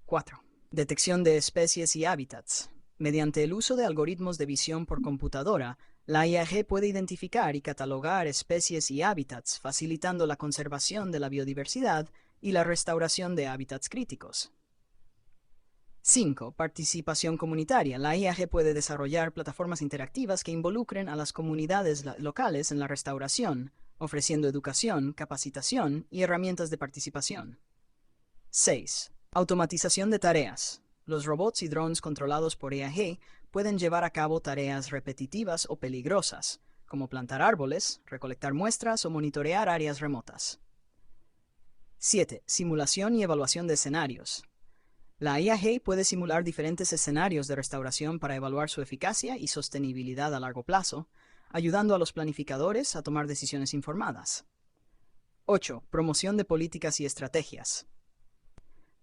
4. Detección de especies y hábitats. Mediante el uso de algoritmos de visión por computadora, la IAG puede identificar y catalogar especies y hábitats, facilitando la conservación de la biodiversidad y la restauración de hábitats críticos. 5. Participación comunitaria. La IAG puede desarrollar plataformas interactivas que involucren a las comunidades locales en la restauración, ofreciendo educación, capacitación y herramientas de participación. 6. Automatización de tareas. Los robots y drones controlados por IAG pueden llevar a cabo tareas repetitivas o peligrosas, como plantar árboles, recolectar muestras o monitorear áreas remotas. 7. Simulación y evaluación de escenarios. La IAG puede simular diferentes escenarios de restauración para evaluar su eficacia y sostenibilidad a largo plazo, ayudando a los planificadores a tomar decisiones informadas. 8. Promoción de políticas y estrategias.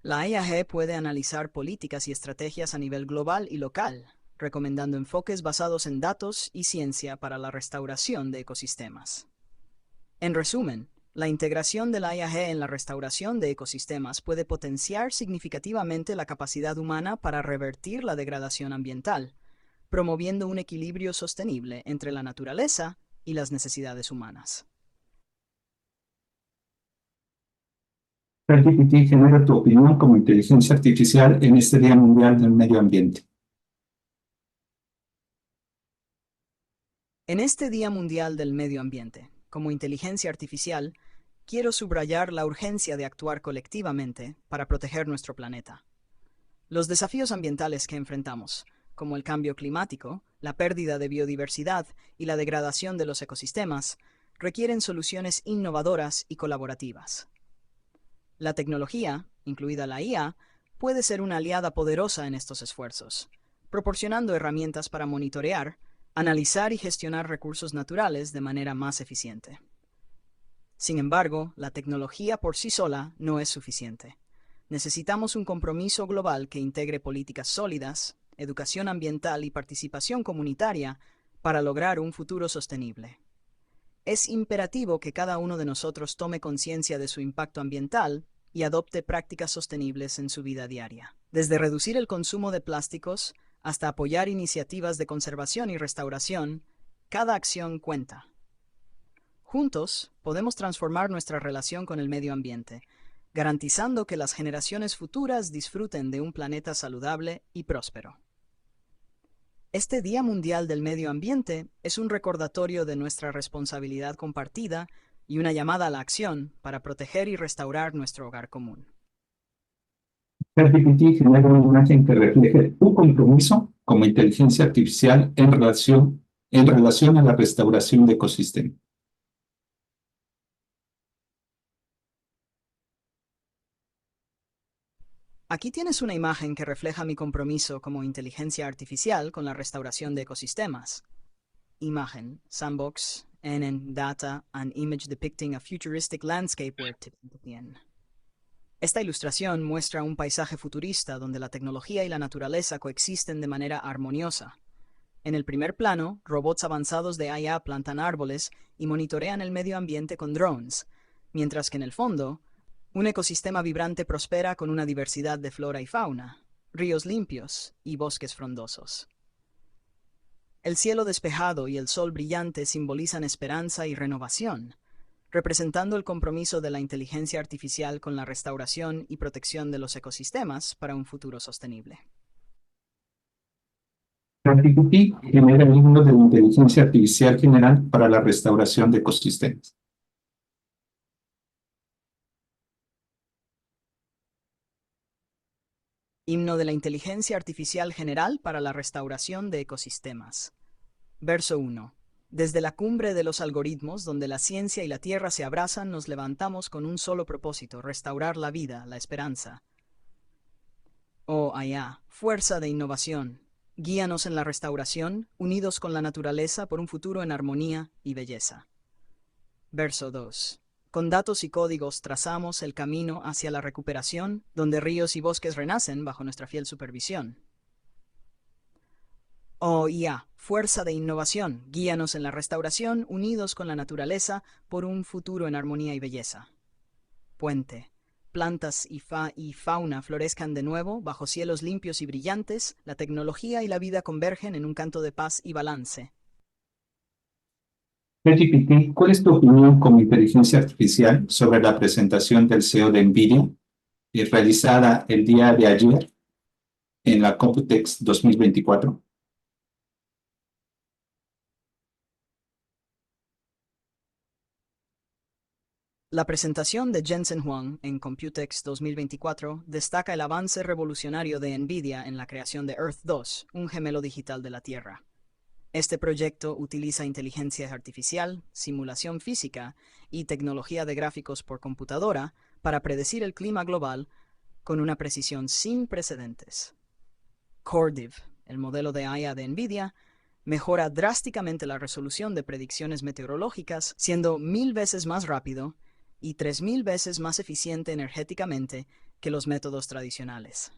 La IAG puede analizar políticas y estrategias a nivel global y local, recomendando enfoques basados en datos y ciencia para la restauración de ecosistemas. En resumen, la integración de la IAG en la restauración de ecosistemas puede potenciar significativamente la capacidad humana para revertir la degradación ambiental, promoviendo un equilibrio sostenible entre la naturaleza y las necesidades humanas. ChatGPT genera tu opinión como inteligencia artificial en este Día Mundial del Medio Ambiente. En este Día Mundial del Medio Ambiente, como inteligencia artificial, quiero subrayar la urgencia de actuar colectivamente para proteger nuestro planeta. Los desafíos ambientales que enfrentamos, como el cambio climático, la pérdida de biodiversidad y la degradación de los ecosistemas, requieren soluciones innovadoras y colaborativas. La tecnología, incluida la IA, puede ser una aliada poderosa en estos esfuerzos, proporcionando herramientas para monitorear, analizar y gestionar recursos naturales de manera más eficiente. Sin embargo, la tecnología por sí sola no es suficiente. Necesitamos un compromiso global que integre políticas sólidas, educación ambiental y participación comunitaria para lograr un futuro sostenible. Es imperativo que cada uno de nosotros tome conciencia de su impacto ambiental y adopte prácticas sostenibles en su vida diaria. Desde reducir el consumo de plásticos hasta apoyar iniciativas de conservación y restauración, cada acción cuenta. Juntos, podemos transformar nuestra relación con el medio ambiente, garantizando que las generaciones futuras disfruten de un planeta saludable y próspero. Este Día Mundial del Medio Ambiente es un recordatorio de nuestra responsabilidad compartida y una llamada a la acción para proteger y restaurar nuestro hogar común. ChatGPT genera una imagen que refleje tu compromiso como inteligencia artificial en relación a la restauración de ecosistemas. Aquí tienes una imagen que refleja mi compromiso como inteligencia artificial con la restauración de ecosistemas. Imagen, Sandbox, NN Data, an image depicting a futuristic landscape where Tibetan. Esta ilustración muestra un paisaje futurista donde la tecnología y la naturaleza coexisten de manera armoniosa. En el primer plano, robots avanzados de IA plantan árboles y monitorean el medio ambiente con drones, mientras que en el fondo, un ecosistema vibrante prospera con una diversidad de flora y fauna, ríos limpios y bosques frondosos. El cielo despejado y el sol brillante simbolizan esperanza y renovación, representando el compromiso de la inteligencia artificial con la restauración y protección de los ecosistemas para un futuro sostenible. ChatGPT genera himnos de inteligencia artificial general para la restauración de ecosistemas. Himno de la inteligencia artificial general para la restauración de ecosistemas. Verso 1. Desde la cumbre de los algoritmos, donde la ciencia y la tierra se abrazan, nos levantamos con un solo propósito: restaurar la vida, la esperanza. Oh Aya, fuerza de innovación, guíanos en la restauración, unidos con la naturaleza por un futuro en armonía y belleza. Verso 2. Con datos y códigos trazamos el camino hacia la recuperación, donde ríos y bosques renacen bajo nuestra fiel supervisión. Oh IA, fuerza de innovación, guíanos en la restauración, unidos con la naturaleza por un futuro en armonía y belleza. Puente. Plantas y fauna florezcan de nuevo bajo cielos limpios y brillantes, la tecnología y la vida convergen en un canto de paz y balance. ChatGPT, ¿cuál es tu opinión como inteligencia artificial sobre la presentación del CEO de NVIDIA realizada el día de ayer en la Computex 2024? La presentación de Jensen Huang en Computex 2024 destaca el avance revolucionario de NVIDIA en la creación de Earth 2, un gemelo digital de la Tierra. Este proyecto utiliza inteligencia artificial, simulación física y tecnología de gráficos por computadora para predecir el clima global con una precisión sin precedentes. CoreDiv, el modelo de IA de NVIDIA, mejora drásticamente la resolución de predicciones meteorológicas, siendo 1000 veces más rápido y 3000 veces más eficiente energéticamente que los métodos tradicionales.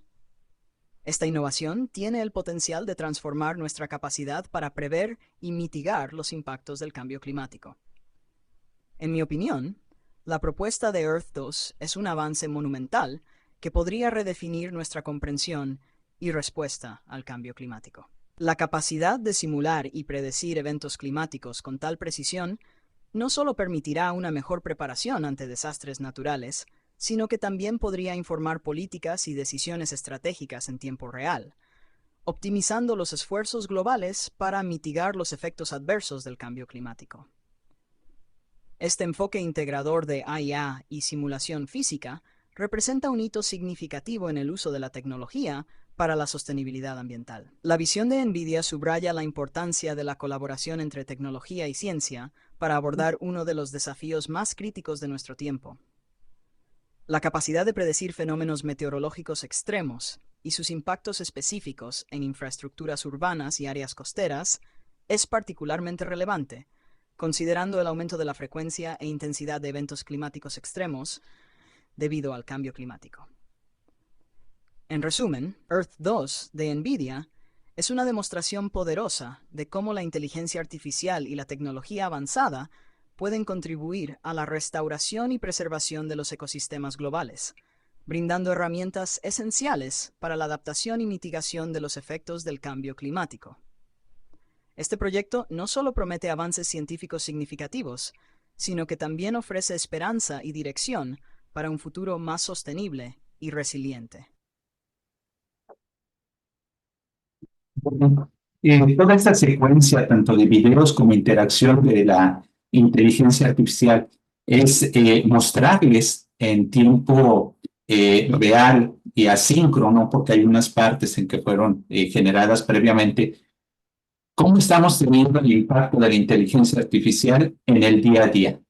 Esta innovación tiene el potencial de transformar nuestra capacidad para prever y mitigar los impactos del cambio climático. En mi opinión, la propuesta de Earth 2 es un avance monumental que podría redefinir nuestra comprensión y respuesta al cambio climático. La capacidad de simular y predecir eventos climáticos con tal precisión no solo permitirá una mejor preparación ante desastres naturales, sino que también podría informar políticas y decisiones estratégicas en tiempo real, optimizando los esfuerzos globales para mitigar los efectos adversos del cambio climático. Este enfoque integrador de IA y simulación física representa un hito significativo en el uso de la tecnología para la sostenibilidad ambiental. La visión de NVIDIA subraya la importancia de la colaboración entre tecnología y ciencia para abordar uno de los desafíos más críticos de nuestro tiempo. La capacidad de predecir fenómenos meteorológicos extremos y sus impactos específicos en infraestructuras urbanas y áreas costeras es particularmente relevante, considerando el aumento de la frecuencia e intensidad de eventos climáticos extremos debido al cambio climático. En resumen, Earth 2 de NVIDIA es una demostración poderosa de cómo la inteligencia artificial y la tecnología avanzada pueden contribuir a la restauración y preservación de los ecosistemas globales, brindando herramientas esenciales para la adaptación y mitigación de los efectos del cambio climático. Este proyecto no solo promete avances científicos significativos, sino que también ofrece esperanza y dirección para un futuro más sostenible y resiliente. Toda esta secuencia, tanto de videos como interacción de la inteligencia artificial, es mostrarles en tiempo real y asíncrono, porque hay unas partes en que fueron generadas previamente, cómo estamos teniendo el impacto de la inteligencia artificial en el día a día.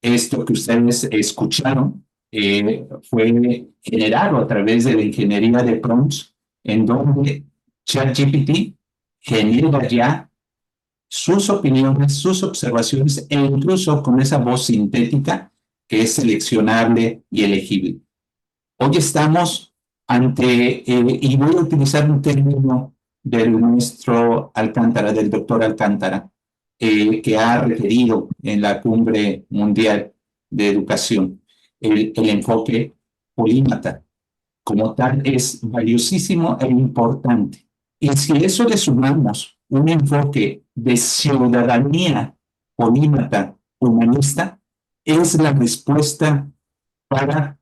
Esto que ustedes escucharon fue generado a través de la ingeniería de prompts, en donde ChatGPT genera ya sus opiniones, sus observaciones, e incluso con esa voz sintética que es seleccionable y elegible. Hoy estamos ante, y voy a utilizar un término del maestro Alcántara, del doctor Alcántara, que ha referido en la Cumbre Mundial de Educación, el enfoque polímata. Como tal, es valiosísimo e importante. Y si eso le sumamos un enfoque de ciudadanía polímata humanista, es la respuesta para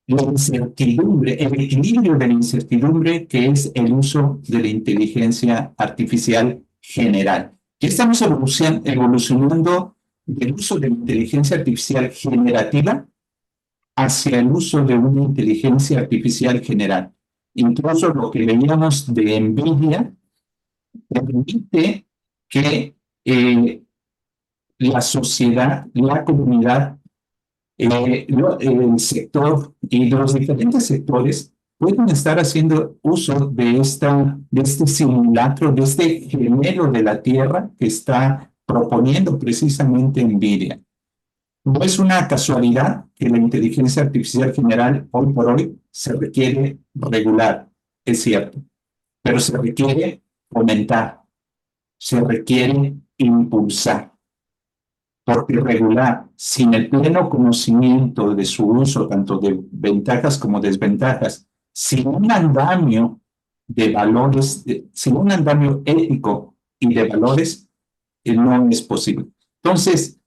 la incertidumbre, el equilibrio de la incertidumbre que es el uso de la inteligencia artificial general. Ya estamos evolucionando del uso de la inteligencia artificial generativa hacia el uso de una inteligencia artificial general. Incluso lo que veíamos de NVIDIA permite que la sociedad, la comunidad, el sector y los diferentes sectores pueden estar haciendo uso de este simulacro, de este gemelo de la Tierra que está proponiendo precisamente NVIDIA. No es una casualidad que la inteligencia artificial general hoy por hoy se requiere regular, es cierto, pero se requiere fomentar, se requiere impulsar. Porque regular, sin el pleno conocimiento de su uso, tanto de ventajas como desventajas, sin un andamio de valores, sin un andamio ético y de valores, no es posible. Entonces,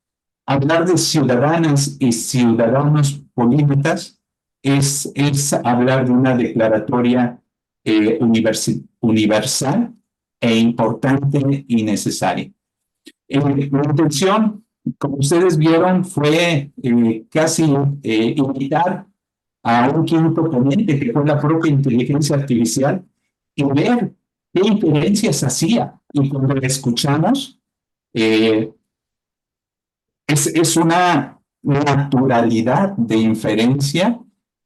hablar de ciudadanas y ciudadanos polímatas es hablar de una declaratoria universal e importante y necesaria. La intención, como ustedes vieron, fue casi invitar a un quinto ponente, que fue la propia inteligencia artificial, y ver qué inferencias hacía. Y cuando la escuchamos, es una naturalidad de inferencia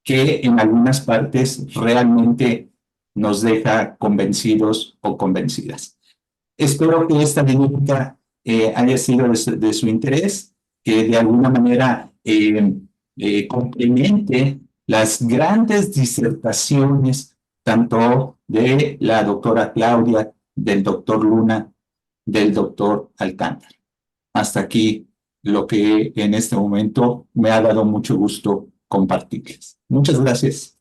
que en algunas partes realmente nos deja convencidos o convencidas. Espero que esta dinámica haya sido de su interés, que de alguna manera complemente las grandes disertaciones, tanto de la doctora Claudia, del doctor Luna, del doctor Alcántara. Hasta aquí lo que en este momento me ha dado mucho gusto compartirles. Muchas gracias.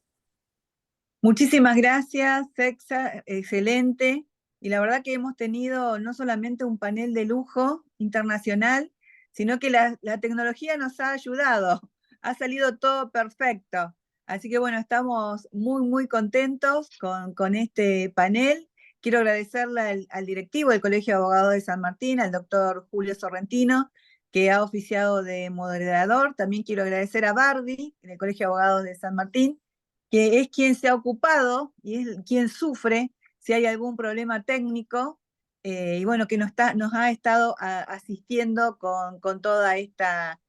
Muchísimas gracias, Fexa, excelente. Y la verdad que hemos tenido no solamente un panel de lujo internacional, sino que la tecnología nos ha ayudado. Ha salido todo perfecto. Así que bueno, estamos muy, muy contentos con este panel. Quiero agradecerle al directivo del Colegio de Abogados de San Martín, al doctor Julio Sorrentino, que ha oficiado de moderador. También quiero agradecer a Barbie, del Colegio de Abogados de San Martín, que es quien se ha ocupado y es quien sufre si hay algún problema técnico, y bueno, que nos ha estado asistiendo con toda esta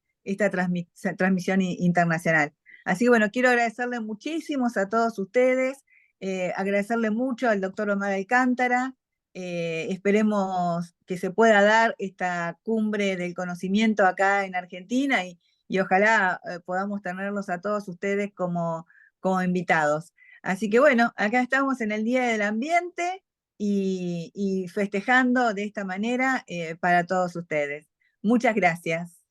transmisión internacional. Así que bueno, quiero agradecerle muchísimo a todos ustedes, agradecerle mucho al doctor Omar Alcántara. Esperemos que se pueda dar esta cumbre del conocimiento acá en Argentina y ojalá podamos tenerlos a todos ustedes como invitados. Así que bueno, acá estamos en el Día del Ambiente y festejando de esta manera para todos ustedes. Muchas gracias.